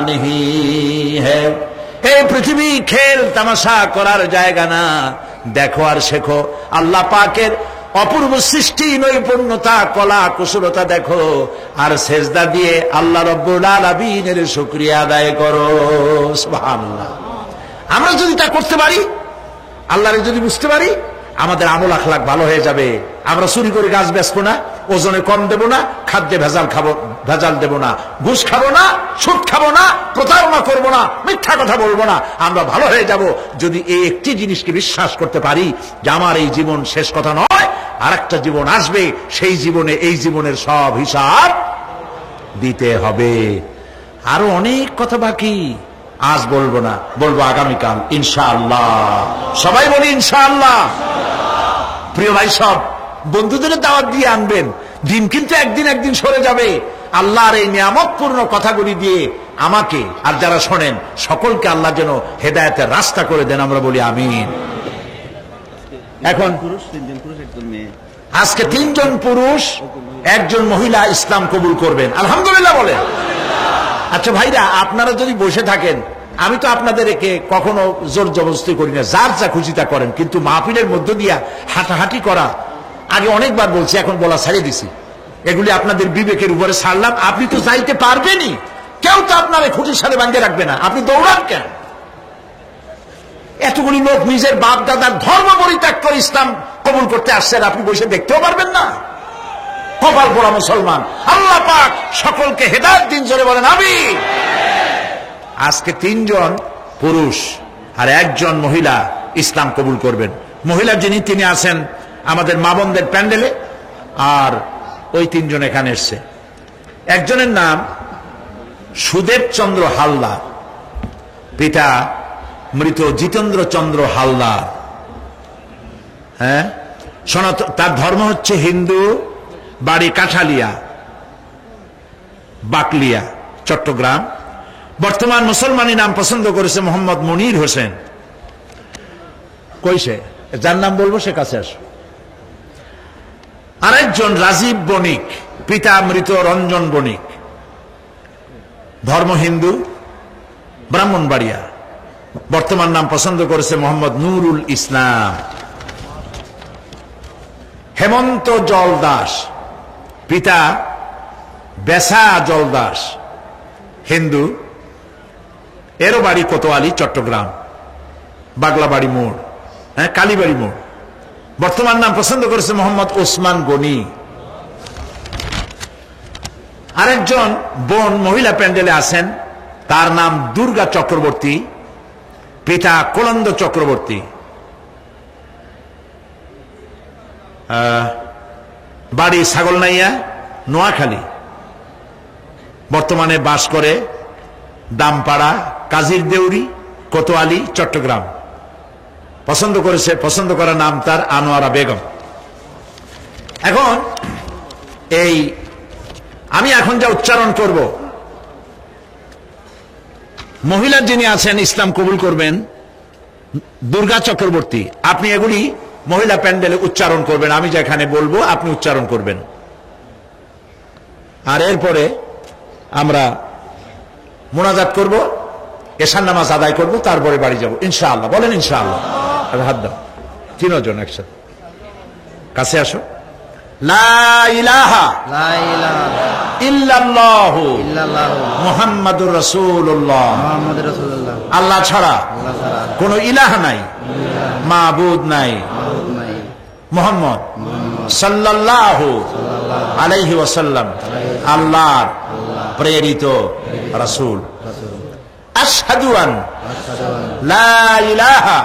नहीं है। এই পৃথিবী খেল তামাশা করার জায়গা না, দেখো আর শেখো আল্লাহ পাকের অপূর্ব সৃষ্টি, নৈপুণ্যতা, কলা কুশলতা দেখো, আর সেজদা দিয়ে আল্লাহ রাব্বুল আলামিনের শুকরিয়া আদায় করো। সুবহানাল্লাহ। আমরা যদি তা করতে পারি, আল্লাহরে যদি বুঝতে পারি, আমাদের আমল আখলাক ভালো হয়ে যাবে। আমরা চুরি করে গাছ বেচবো না, ওজনে কম দেব না, খাদ্যে ভেজাল দেব না, ঘুষ খাবো না, সুদ খাবো না, প্রতারণা করবো না, মিথ্যা কথা বলবো না। আমরা ভালো হয়ে যাব যদি এই একটি জিনিসকে বিশ্বাস করতে পারি যে আমার এই জীবন শেষ কথা নয়, আর একটা জীবন আসবে, সেই জীবনে এই জীবনের সব হিসাব দিতে হবে। আরো অনেক কথা বাকি, আজ বলবো না, বলবো আগামীকাল ইনশাআল্লাহ। সবাই বলি ইনশাআল্লাহ। প্রিয় ভাই সব, বন্ধুদের দাওয়াত দিয়ে আনবেন। দিন কিন্তু একদিন সরে যাবে। আল্লাহর এই নিয়ামতপূর্ণ কথাগুলি দিয়ে আমাকে আর যারা শোনেন সকলকে আল্লাহ যেন হেদায়েতের রাস্তা করে দেন, আমরা বলি আমিন। এখন আজকে 3 জন পুরুষ 1 জন মহিলা ইসলাম কবুল করবেন, আলহামদুলিল্লাহ বলেন। আচ্ছা ভাইরা, আপনারা যদি বসে থাকেন, আমি তো আপনাদেরকে কখনো জোর জবরদস্তি করি না, যার যা খুশি তা করেন, কিন্তু মাহফিলের মধ্য দিয়া হাঁটাহাঁটি করা আগে অনেকবার বলছি, এখন বলা ছাড়িয়ে দিছি। এগুলি আপনাদের বিবেকের উপরে ছাড়লাম। আপনি তো যাইতে পারবেনই, কেউ তো আপনার খুঁটির সাথে বাঁধিয়ে রাখবে না, আপনি দৌড়ান কেন? এতগুলি লোক নিজের বাপ দাদার ধর্ম পরিত্যাগ করে ইসলাম কবুল করতে আসছেন, আপনি বসে দেখতেও পারবেন না? কপাল পোড়া মুসলমান। আল্লাহ পাক সকলকে হেদায়েত দিন, জোরে বলেন আমিন। আজকে 3 জন পুরুষ আর 1 জন মহিলা ইসলাম কবুল করবেন। মহিলা যিনি, তিনি আছেন আমাদের মা বোনদের প্যান্ডেলে, আর ওই 3 জন এখানে এসছে। একজনের নাম সুদেব চন্দ্র হালদার, পিতা মৃত জিতেন্দ্র চন্দ্র হালদার। হ্যাঁ, সনাতন, তার ধর্ম হচ্ছে হিন্দু, বাড়ি কাঠালিয়া, বাকলিয়া, চট্টগ্রাম। বর্তমান মুসলমানি নাম পছন্দ করেছে মোহাম্মদ মনির হোসেন। কইছে যার নাম বলবো সে কাছে আস। আরেকজন রাজীব বণিক, পিতা মৃত রঞ্জন বণিক, ধর্ম হিন্দু, ব্রাহ্মণবাড়িয়া। বর্তমান নাম পছন্দ করেছে মোহাম্মদ নুরুল ইসলাম। হেমন্ত জলদাস, পিতা বেসা জলদাস, হিন্দু, এরও বাড়ি কোতোয়ালি, চট্টগ্রাম, বাগলাবাড়ি মোড়। হ্যাঁ, কালীবাড়ি মোড়। বর্তমান নাম পছন্দ করেছে মোহাম্মদ ওসমান গনি। আরেকজন বোন মহিলা প্যান্ডেলে আছেন, তার নাম দুর্গা চক্রবর্তী, পিতা কোলন্দ চক্রবর্তী। বাড়ি ছাগলনাইয়া, নোয়াখালী। বর্তমানে বাস করে দামপাড়া, কাজীর দেউরি, কোতোয়ালি, চট্টগ্রাম। পছন্দ করা নাম তার আনোয়ারা বেগম। এখন আমি এখন যা উচ্চারণ করব, মহিলা যিনি আছেন ইসলাম কবুল করবেন, দুর্গা চক্রবর্তী, আপনি এগুলি মহিলা প্যান্ডেলে উচ্চারণ করবেন। আমি যেখানে বলবো আপনি উচ্চারণ করবেন। আর এরপরে আমরা মোনাজাত করব, এশার নামাজ আদায় করব, তারপরে বাড়ি যাব ইনশাআল্লাহ। বলেন ইনশাআল্লাহ। হাত দাও, তিনজন একসাথে কাছে আসো। লা ইলাহা ইল্লাল্লাহু মুহাম্মাদুর রাসূলুল্লাহ। আল্লাহ ছাড়া কোন ইলাহ নাই, মাবুদ নাই। মুহাম্মদ সাল্লাল্লাহু আলাইহি ওয়াসাল্লাম আল্লাহর প্রেরিত রাসূল। আশহাদু আন লা ইলাহা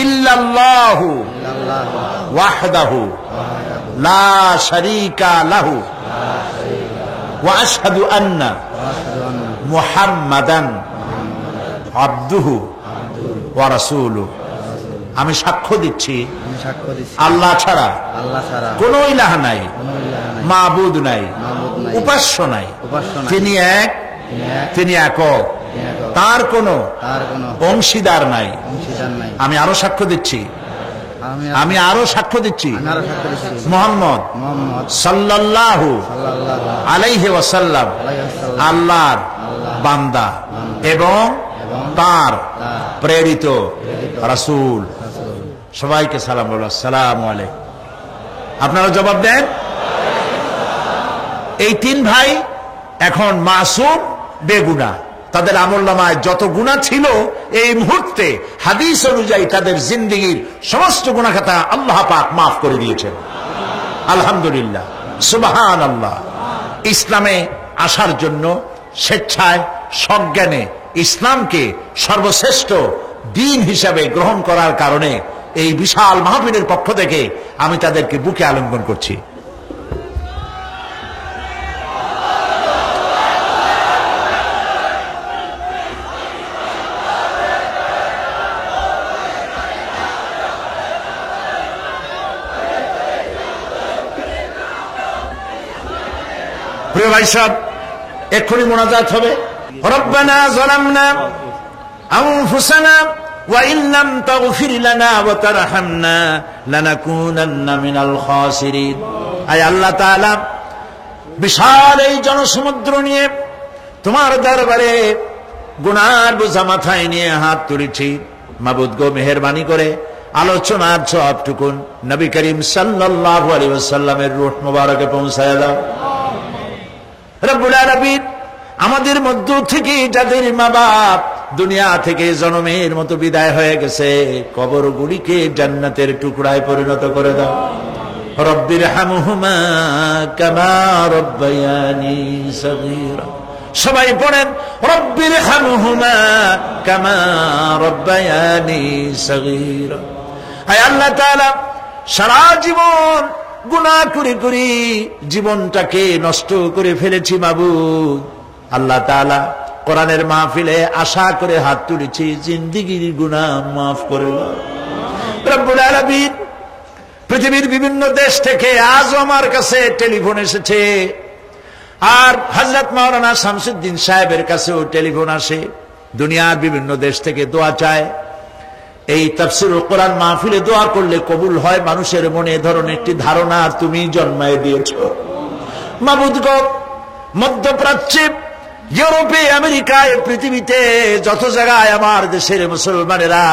ইল্লাল্লাহু ওয়াহদাহু লা শারীকা লাহু ওয়া আশহাদু আন্না মুহাম্মাদান আবদুহু ওয়া রাসূলুহু। আমি সাক্ষ্য দিচ্ছি আল্লাহ ছাড়া কোন ইলাহ নাই, মাবুদ নাই, উপাস্য নাই। তিনি এক, তিনি একক, তার কোনো অংশীদার নাই। আমি আরো সাক্ষ্য দিচ্ছি মুহাম্মদ সাল্লাল্লাহু আলাইহি ওয়াসাল্লাম আল্লাহর বান্দা এবং তার প্রেরিত রাসূল। সবাইকে সালাম বলো, আসসালামু আলাইকুম। আপনারা জবাব দেন। এই তিন ভাই এখন মাসুম, বেগুনাহ। তাদের আমলনামায় যত গুনাহ ছিল এই মুহূর্তে হাদিস অনুযায়ী তাদের জিন্দেগীর সমস্ত গুনাহ খাতা আল্লাহ পাক মাফ করে দিয়েছেন। আলহামদুলিল্লাহ, সুবহানাল্লাহ। ইসলামে আসার জন্য স্বেচ্ছায় সজ্ঞানে ইসলামকে সর্বশ্রেষ্ঠ দ্বীন হিসাবে গ্রহণ করার কারণে এই বিশাল মাহফিলের পক্ষ থেকে আমি তাদেরকে বুকে আলিঙ্গন করছি। প্রিয় ভাই সাহেব, এক্ষুনি মোনাজাত হবে। রব্বানা যালামনা আনফুসানা ওয়া ইন লাম তাগফির লানা ওয়া তারহামনা লানাকুনান্না মিনাল খাসিরিন। আয় আল্লাহ তাআলা, বিশাল এই জনসমুদ্র নিয়ে তোমার দরবারে গুনার বোঝা মাথায় নিয়ে হাত তুলেছি। মাবুদ গো, মেহেরবানি করে আলোচনার সবটুকুন নবী করিম সাল্লাল্লাহু আলাইহি ওয়াসাল্লামের রূহ মুবারকে পৌঁছায় দাও। রব্বুল আলামিন, আমাদের মধ্য থেকে যাদের মা বাপ দুনিয়া থেকে জনমের মতো বিদায় হয়ে গেছে, কবরগুলিকে জান্নাতের টুকরায় পরিণত করে দাও। রব্বিরহামহুমা কামা রব্বায়ানি সগীরা। সবাই পড়েন, রব্বিরহামহুমা কামা রব্বায়ানি সগীরা। আয় আল্লাহ তাআলা, সারা জীবন গুনাহ করে করে জীবনটাকে নষ্ট করে ফেলেছি মাবুদ। আল্লাহ তাআলা, কোরআনের মাহফিলে আশা করে হাত তুলেছি, জিন্দেগীর গুনাহ মাফ করে দাও। রব্বুল আলামিন, পৃথিবীর বিভিন্ন দেশ থেকে আজ আমার কাছে টেলিফোন এসেছে, আর হযরত মাওলানা শামসুদ্দিন সাহেবের কাছেও টেলিফোন আসে। দুনিয়ার বিভিন্ন দেশ থেকে দোয়া চায়। এই তাফসীরুল কোরআন মাহফিলে দোয়া করলে কবুল হয়, মানুষের মনে এ ধরনের একটি ধারণা তুমি জন্মায় দিয়েছ। মাবুদ গো, মধ্যপ্রাচ্যে, ইউরোপে, আমেরিকায়, পৃথিবীতে যত জায়গায় আমার দেশের মুসলমানেরা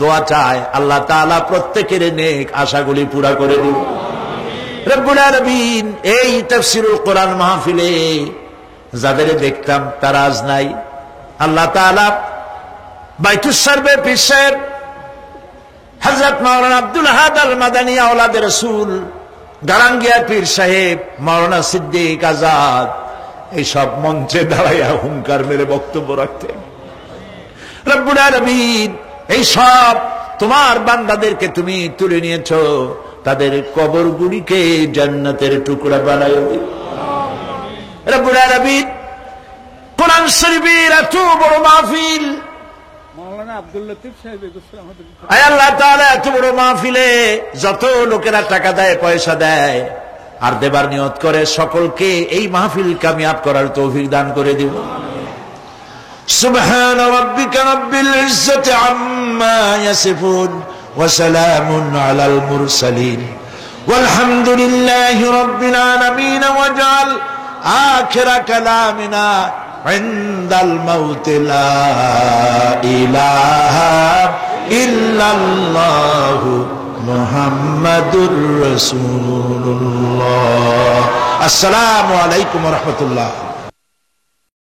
দোয়া চায়, আল্লাহ তাআলা প্রত্যেকের নেক আশাগুলি পুরা করে দিন। রব্বুল আলামিন, এই তাফসীরুল কোরআন মাহফিলে যাদের দেখতাম তারা আজ নাই। আল্লাহ তাআলা, বাইতুস সারবে পীর সাহেব হযরত মাওলানা আব্দুল হাদ আল মাদানী আওলাদে রাসূল, গারাঙ্গিয়া পীর সাহেব, মাওলানা সিদ্দিক আজাদ এইসব মঞ্চে দাঁড়াইয়া হুঙ্কার মেরে বক্তব্য রাখতেন। রব্বুল আলামিন এই সব তোমার বান্দাদেরকে তুমি তুলে নিয়েছো, তাদের কবরগুলিকে জান্নাতের টুকরা বানায়ো। রব্বুল আলামিন কোরআন শরীফের এত বড় মাহফিল, মাওলানা আব্দুল লতিফ সাহেব আয় আল্লাহ তাআলা এত বড় মাহফিলে যত লোকেরা টাকা দেয়, পয়সা দেয় আর দেবার নিয়ত করে, সকলকে এই মাহফিল কামিয়াব করার তৌফিক দান করে দিব। সুবহান রাব্বিকা রাব্বিল ইজ্জাতি আম্মা ইয়াসিফুন ওয়া সালামুন আলাল মুরসালিন ওয়ালহামদুলিল্লাহি রাব্বিল আলামিন ওয়াজআল আখিরা কালামিনা ইনদাল মাউত লা ইলাহা ইল্লাল্লাহু মুহাম্মাদুর রাসূলুল্লাহ। আসসালামু আলাইকুম ওয়া রাহমাতুল্লাহ।